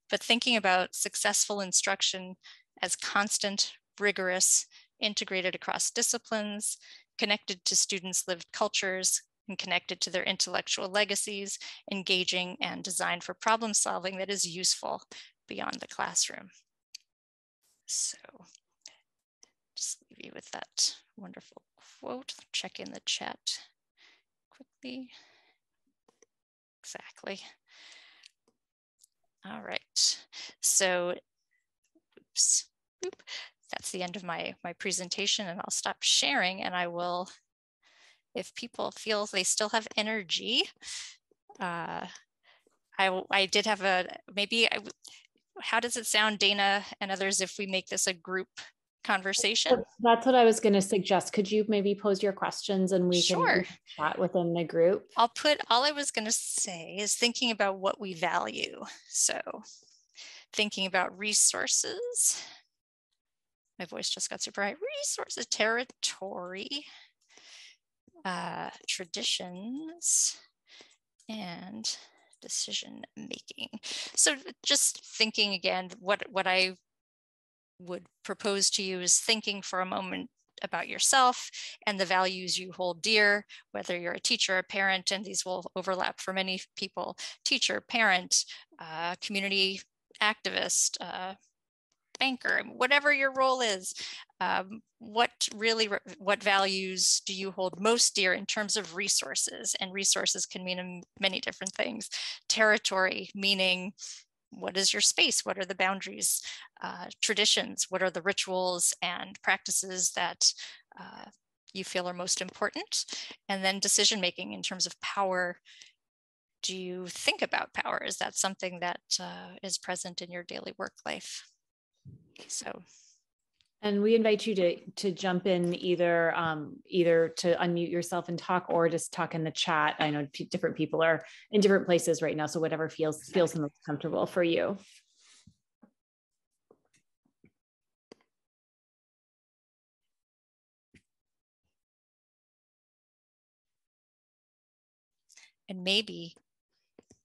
But thinking about successful instruction as constant, rigorous, integrated across disciplines, connected to students' lived cultures, and connected to their intellectual legacies, engaging and designed for problem solving that is useful beyond the classroom. So just leave you with that wonderful quote. Check in the chat quickly. Exactly. All right. So, oops. That's the end of my presentation, and I'll stop sharing, and I will, if people feel they still have energy, I did have how does it sound, Dana and others, if we make this a group conversation? That's what I was going to suggest. Could you maybe pose your questions and we Sure. can chat within the group? All I was going to say is thinking about what we value. So thinking about resources. My voice just got super high. Resources, territory, traditions, and decision making. So just thinking again, what I would propose to you is thinking for a moment about yourself and the values you hold dear, whether you're a teacher, a parent, and these will overlap for many people, teacher, parent, community activist, banker, whatever your role is. What values do you hold most dear in terms of resources? And resources can mean many different things. Territory, meaning what is your space? What are the boundaries? Traditions, what are the rituals and practices that you feel are most important? And then decision making in terms of power. Do you think about power? Is that something that is present in your daily work life? So, and we invite you to jump in either to unmute yourself and talk, or just talk in the chat. I know different people are in different places right now, so whatever feels the most comfortable for you. And maybe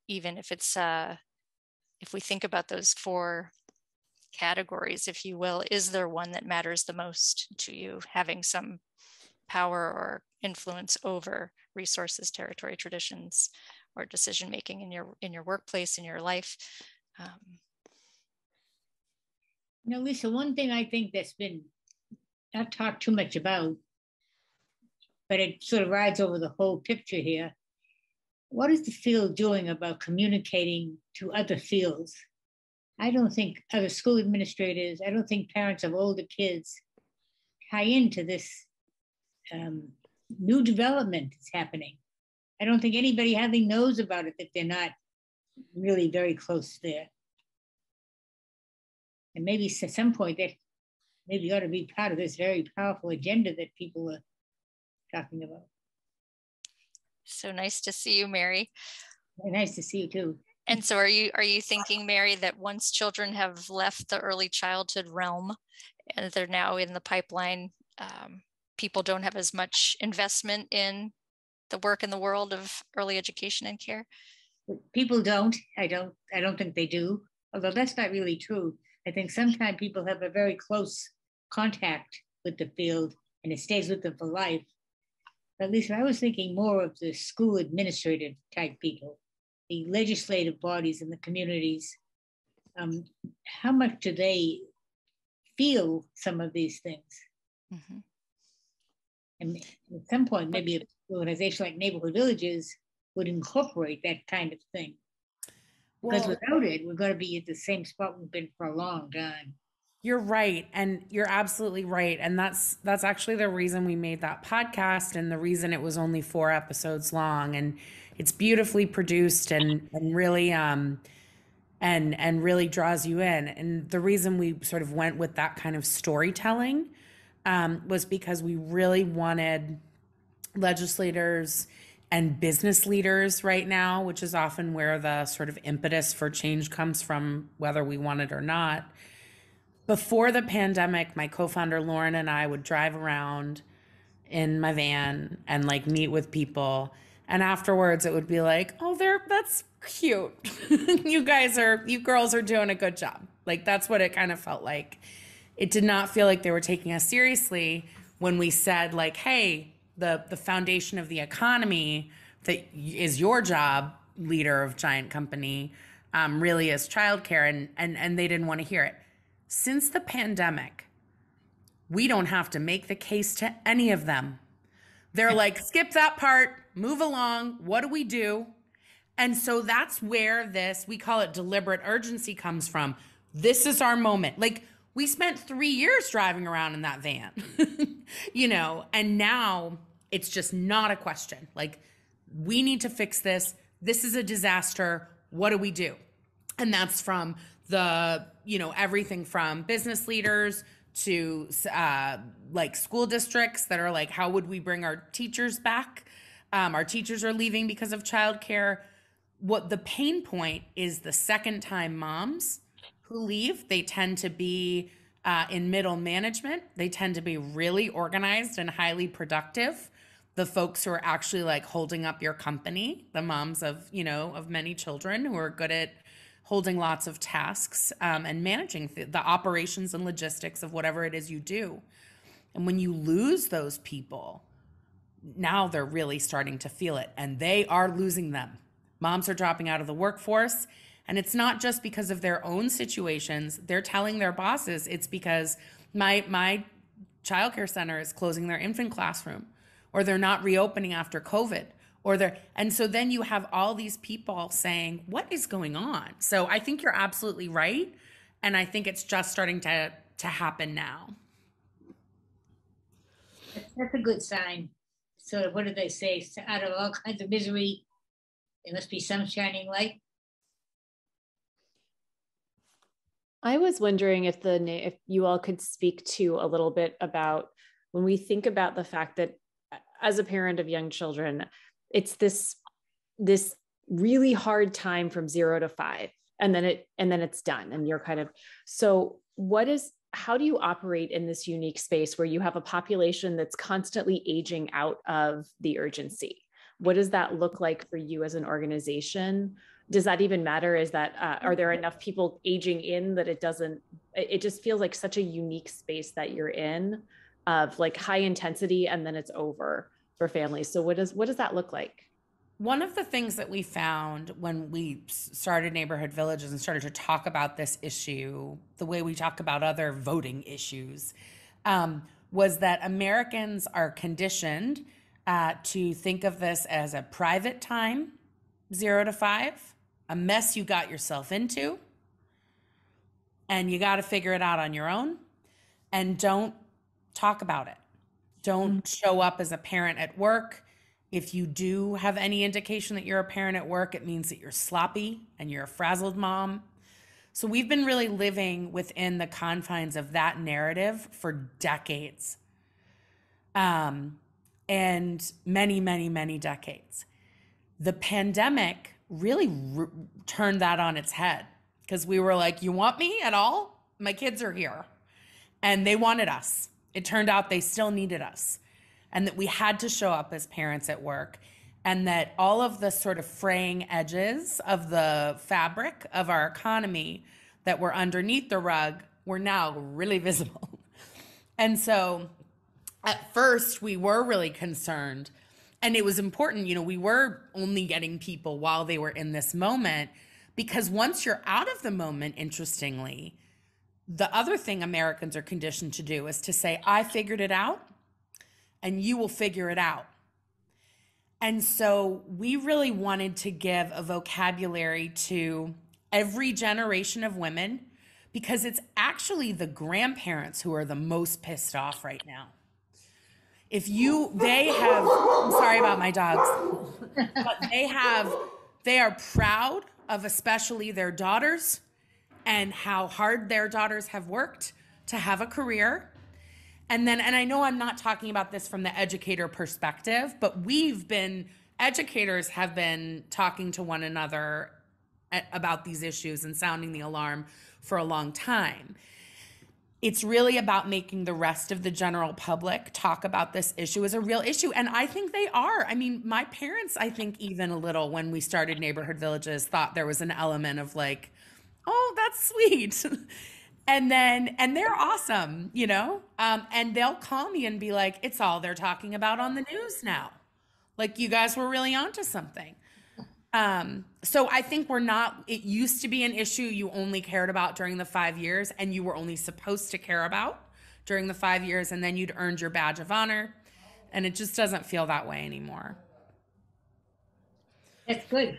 even if it's if we think about those 4 categories, if you will, is there one that matters the most to you, having some power or influence over resources, territory, traditions, or decision making in your workplace, in your life? Lisa, one thing I think that's been not talked too much about, but it sort of rides over the whole picture here. What is the field doing about communicating to other fields? I don't think other school administrators, I don't think parents of older kids tie into this new development that's happening. I don't think anybody hardly knows about it if they're not really very close there. And maybe at some point that maybe ought to be part of this very powerful agenda that people are talking about. So nice to see you, Mary. Nice to see you too. And so are you thinking, Mary, that once children have left the early childhood realm and they're now in the pipeline, people don't have as much investment in the work in the world of early education and care? People don't. I don't think they do. Although that's not really true. I think sometimes people have a very close contact with the field and it stays with them for life. But at least I was thinking more of the school administrative type people, the legislative bodies in the communities. How much do they feel some of these things? Mm-hmm. And at some point, maybe an organization like Neighborhood Villages would incorporate that kind of thing. Because without it, we're going to be at the same spot we've been for a long time. You're right. And you're absolutely right. And that's actually the reason we made that podcast and the reason it was only 4 episodes long. And it's beautifully produced and really and really draws you in. And the reason we sort of went with that kind of storytelling was because we really wanted legislators and business leaders right now, which is often where the sort of impetus for change comes from, whether we want it or not. Before the pandemic, my co-founder Lauren and I would drive around in my van and like meet with people. And afterwards it would be like, oh, that's cute. You girls are doing a good job. Like that's what it kind of felt like. It did not feel like they were taking us seriously when we said like, hey, the foundation of the economy that is your job, leader of giant company, really is childcare. And they didn't want to hear it. Since the pandemic, we don't have to make the case to any of them. They're like, skip that part, move along. What do we do? And so that's where we call it deliberate urgency comes from. This is our moment. Like we spent 3 years driving around in that van, and now it's just not a question. Like we need to fix this. This is a disaster. What do we do? And that's from everything from business leaders to like school districts that are like, how would we bring our teachers back? Our teachers are leaving because of childcare. What the pain point is the second time moms who leave, they tend to be in middle management. They tend to be really organized and highly productive. The folks who are actually like holding up your company, the moms of many children who are good at holding lots of tasks and managing the operations and logistics of whatever it is you do. And when you lose those people, now they're really starting to feel it, and they are losing them. Moms are dropping out of the workforce, and it's not just because of their own situations. They're telling their bosses it's because my childcare center is closing their infant classroom, or they're not reopening after COVID, and so then you have all these people saying, what is going on? So I think you're absolutely right. And I think it's just starting to happen now. That's a good sign. Sort of, what do they say? Out of all kinds of misery, there must be some shining light. I was wondering if you all could speak to a little bit about when we think about the fact that as a parent of young children, it's this really hard time from 0 to 5, and then it's done, and you're kind of, so how do you operate in this unique space where you have a population that's constantly aging out of the urgency? What does that look like for you as an organization? Does that even matter? Is that, are there enough people aging in that it just feels like such a unique space that you're in, of like high intensity, and then it's over for families. So what does that look like? One of the things that we found when we started Neighborhood Villages and started to talk about this issue, the way we talk about other voting issues, was that Americans are conditioned to think of this as a private time, 0 to 5, a mess you got yourself into, and you got to figure it out on your own, and don't talk about it. Don't show up as a parent at work. If you do have any indication that you're a parent at work, it means that you're sloppy and you're a frazzled mom. So we've been really living within the confines of that narrative for decades. And many, many, many decades. The pandemic really turned that on its head, because we were like, you want me at all? My kids are here. And they wanted us. It turned out they still needed us, and that we had to show up as parents at work, and that all of the sort of fraying edges of the fabric of our economy that were underneath the rug were now really visible. And so at first we were really concerned, and it was important, we were only getting people while they were in this moment, because once you're out of the moment, interestingly, the other thing Americans are conditioned to do is to say, I figured it out and you will figure it out. And so we really wanted to give a vocabulary to every generation of women, because it's actually the grandparents who are the most pissed off right now. I'm sorry about my dogs, but they are proud of especially their daughters and how hard their daughters have worked to have a career. And I know I'm not talking about this from the educator perspective, but educators have been talking to one another about these issues and sounding the alarm for a long time. It's really about making the rest of the general public talk about this issue as a real issue. And I think they are. I mean, my parents, I think even a little, when we started Neighborhood Villages, thought there was an element of like, oh, that's sweet. And they're awesome, and they'll call me and be like, it's all they're talking about on the news now. Like, you guys were really onto something. So I think it used to be an issue you only cared about during the 5 years, and you were only supposed to care about during the 5 years, and then you'd earned your badge of honor. And it just doesn't feel that way anymore. That's good.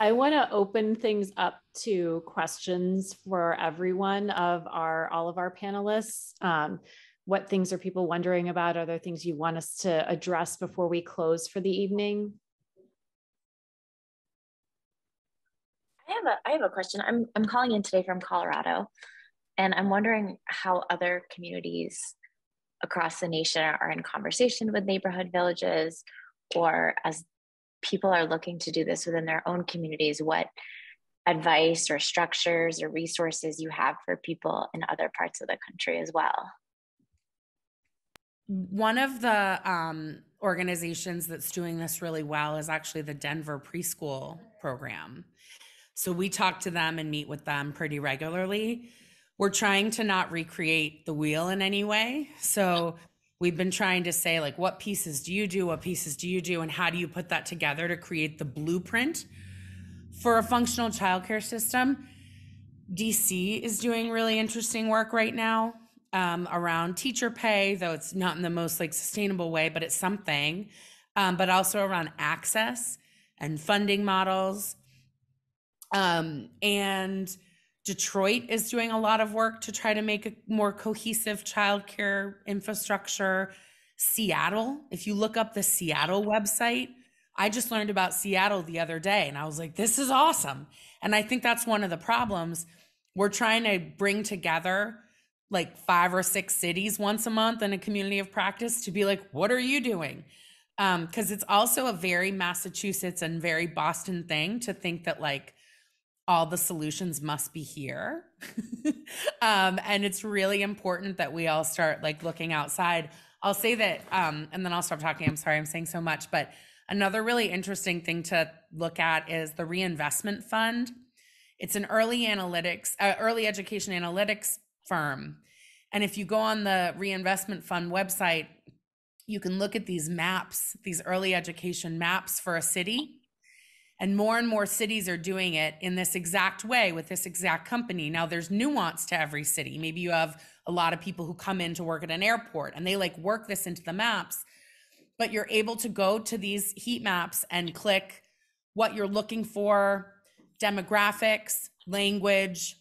I want to open things up to questions for everyone all of our panelists. What things are people wondering about? Are there things you want us to address before we close for the evening? I have a question. I'm calling in today from Colorado, and I'm wondering how other communities across the nation are in conversation with Neighborhood Villages, or as people are looking to do this within their own communities, what advice or structures or resources you have for people in other parts of the country as well. One of the organizations that's doing this really well is actually the Denver preschool program. So we talk to them and meet with them pretty regularly. we're trying to not recreate the wheel in any way. So we've been trying to say, like, what pieces do you do? What pieces do you do? And how do you put that together to create the blueprint for a functional childcare system? DC is doing really interesting work right now around teacher pay, though it's not in the most like sustainable way, but it's something, but also around access and funding models. And Detroit is doing a lot of work to try to make a more cohesive childcare infrastructure. Seattle, if you look up the Seattle website, I just learned about Seattle the other day and I was like, this is awesome. And I think that's one of the problems. We're trying to bring together like 5 or 6 cities once a month in a community of practice to be like, what are you doing? Because it's also a very Massachusetts and very Boston thing to think that like all the solutions must be here. And it's really important that we all start like looking outside. I'll say that, and then I'll stop talking. I'm sorry, I'm saying so much, but another really interesting thing to look at is the reinvestment fund. It's an early education analytics firm. And if you go on the reinvestment fund website, you can look at these maps, these early education maps for a city. And more cities are doing it in this exact way with this exact company. Now there's nuance to every city. Maybe you have a lot of people who come in to work at an airport and they like work this into the maps, but you're able to go to these heat maps and click what you're looking for, demographics, language.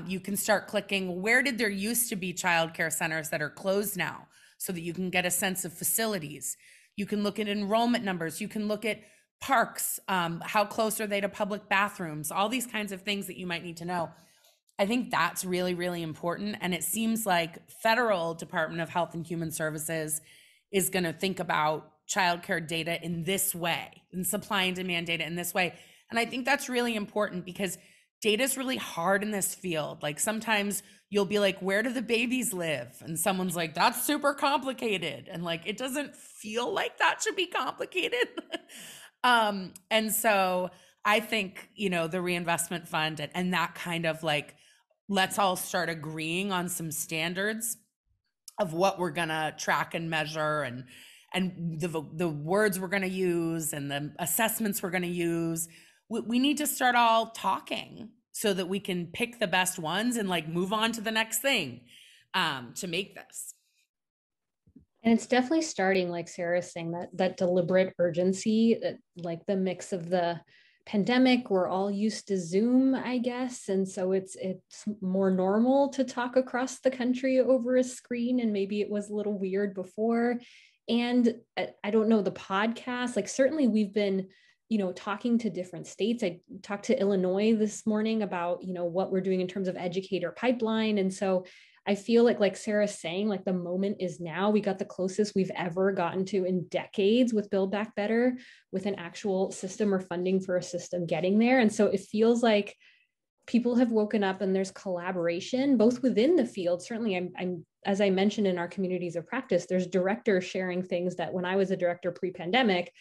You can start clicking, where did there used to be childcare centers that are closed now, so that you can get a sense of facilities. You can look at enrollment numbers. You can look at parks, how close are they to public bathrooms, all these kinds of things that you might need to know. I think that's really, really important. And it seems like federal Department of Health and Human Services is going to think about childcare data in this way, and supply and demand data in this way. And I think that's really important because data is really hard in this field. Like sometimes you'll be like, where do the babies live? And someone's like, that's super complicated. And like, it doesn't feel like that should be complicated. And so I think, the reinvestment fund and that kind of like, let's all start agreeing on some standards of what we're gonna track and measure and the words we're gonna use and the assessments we're gonna use. We need to start all talking so that we can pick the best ones and like move on to the next thing to make this. And it's definitely starting, like Sarah's saying, that deliberate urgency, that like the mix of the pandemic, we're all used to Zoom, I guess. And so it's more normal to talk across the country over a screen. And maybe it was a little weird before. And I don't know, the podcast, like certainly we've been, talking to different states. I talked to Illinois this morning about, what we're doing in terms of educator pipeline. And so I feel like Sarah's saying, like the moment is now. We got the closest we've ever gotten to in decades with Build Back Better, with an actual system or funding for a system getting there. And so it feels like people have woken up and there's collaboration both within the field. Certainly I'm as I mentioned in our communities of practice, there's directors sharing things that when I was a director pre-pandemic,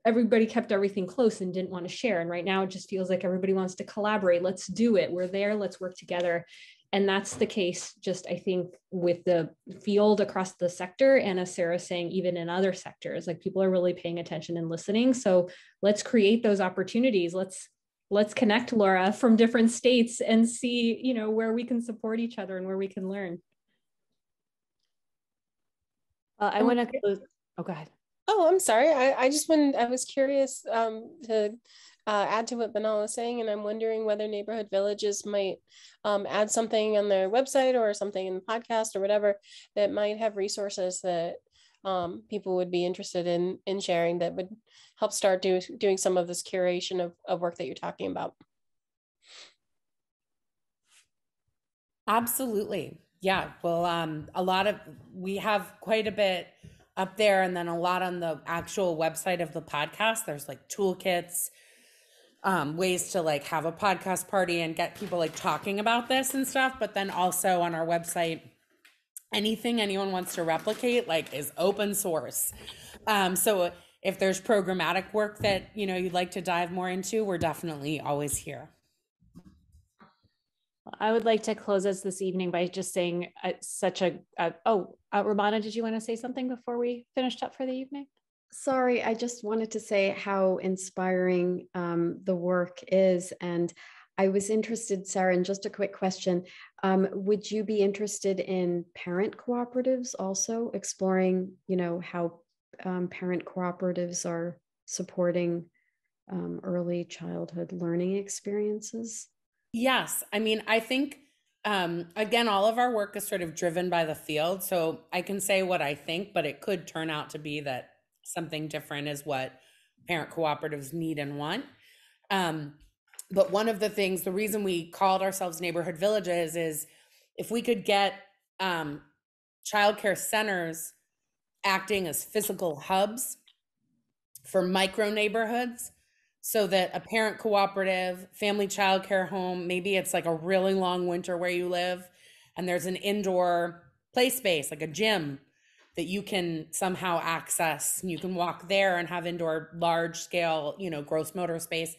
everybody kept everything close and didn't want to share. And right now it just feels like everybody wants to collaborate. Let's do it. We're there. Let's work together. And that's the case, just I think, with the field across the sector. And as Sarah's saying, even in other sectors, like people are really paying attention and listening. So let's create those opportunities. Let's connect, Laura, from different states and see, where we can support each other and where we can learn. I want to close. Oh, go ahead. Oh, I'm sorry. I was curious to add to what Banal was saying, and I'm wondering whether neighborhood villages might add something on their website or something in the podcast or whatever that might have resources that people would be interested in sharing that would help start doing some of this curation of work that you're talking about. Absolutely. Yeah. Well, we have quite a bit up there, and then a lot on the actual website of the podcast. There's like toolkits, ways to like have a podcast party and get people like talking about this and stuff. But then also on our website, anything anyone wants to replicate like is open source. So if there's programmatic work that, you'd like to dive more into, we're definitely always here. I would like to close us this evening by just saying Romana, did you want to say something before we finished up for the evening? Sorry, I just wanted to say how inspiring the work is. And I was interested, Sarah, in just a quick question. Would you be interested in parent cooperatives also, exploring, how parent cooperatives are supporting early childhood learning experiences? Yes. I mean, I think, again, all of our work is sort of driven by the field. So I can say what I think, but it could turn out to be that something different is what parent cooperatives need and want. But one of the things, the reason we called ourselves neighborhood villages is if we could get childcare centers acting as physical hubs for micro neighborhoods, so that a parent cooperative, family childcare home, maybe it's like a really long winter where you live, and there's an indoor play space, like a gym, that you can somehow access, and you can walk there and have indoor large scale, gross motor space.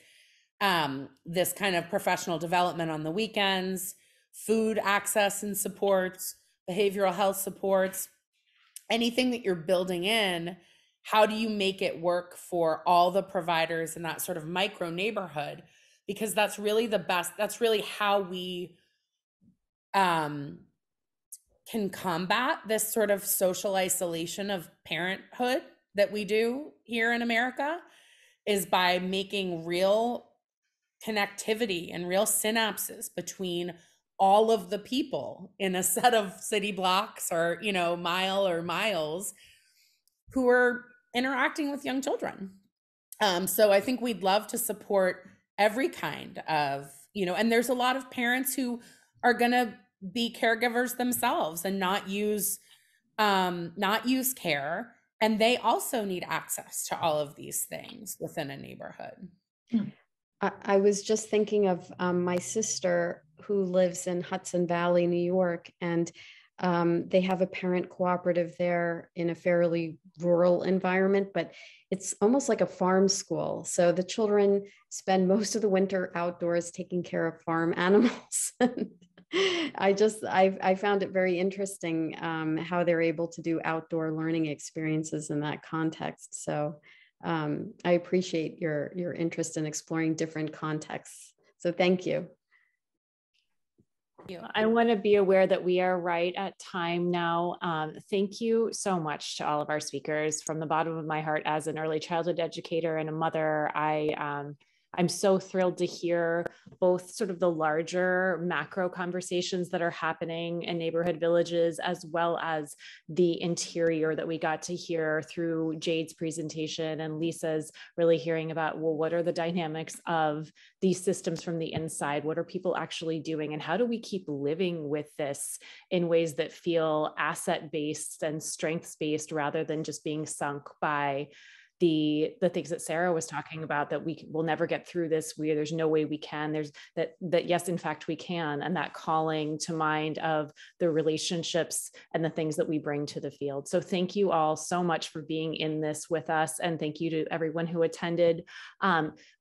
This kind of professional development on the weekends, food access and supports, behavioral health supports, anything that you're building in. How do you make it work for all the providers in that sort of micro neighborhood? Because that's really the best, that's really how we can combat this sort of social isolation of parenthood that we do here in America, is by making real connectivity and real synapses between all of the people in a set of city blocks or, mile or miles who are interacting with young children. So I think we'd love to support every kind of, and there's a lot of parents who are going to be caregivers themselves and not use care. And they also need access to all of these things within a neighborhood. I was just thinking of my sister who lives in Hudson Valley, New York, and they have a parent cooperative there in a fairly rural environment, but it's almost like a farm school. So the children spend most of the winter outdoors taking care of farm animals. I found it very interesting how they're able to do outdoor learning experiences in that context. So I appreciate your interest in exploring different contexts. So thank you. I want to be aware that we are right at time now. Thank you so much to all of our speakers. From the bottom of my heart, as an early childhood educator and a mother, I'm so thrilled to hear both sort of the larger macro conversations that are happening in neighborhood villages, as well as the interior that we got to hear through Jade's presentation and Lisa's really hearing about, well, what are the dynamics of these systems from the inside? What are people actually doing? And how do we keep living with this in ways that feel asset-based and strengths-based rather than just being sunk by the things that Sarah was talking about, that we will never get through this. There's no way we can. There's that yes, in fact, we can. And that calling to mind of the relationships and the things that we bring to the field. So thank you all so much for being in this with us. And thank you to everyone who attended.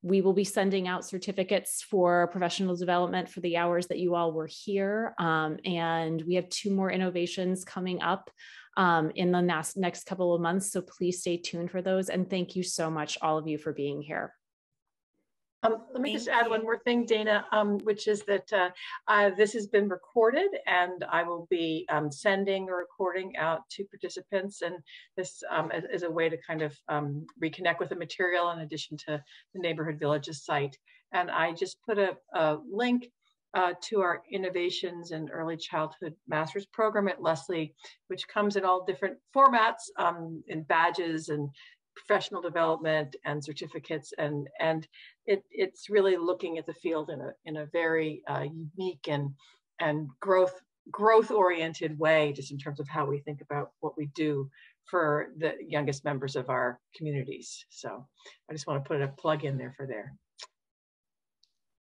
We will be sending out certificates for professional development for the hours that you all were here. And we have 2 more innovations coming up in the next couple of months. So please stay tuned for those. And thank you so much, all of you, for being here. Let me just add one more thing, Dana, which is that this has been recorded, and I will be sending a recording out to participants, and this is a way to kind of reconnect with the material in addition to the Neighborhood Villages site. And I just put a link to our Innovations in Early Childhood Master's Program at Lesley, which comes in all different formats, in badges and professional development and certificates, and it's really looking at the field in a very unique and growth oriented way, just in terms of how we think about what we do for the youngest members of our communities. So I just want to put a plug in there for there.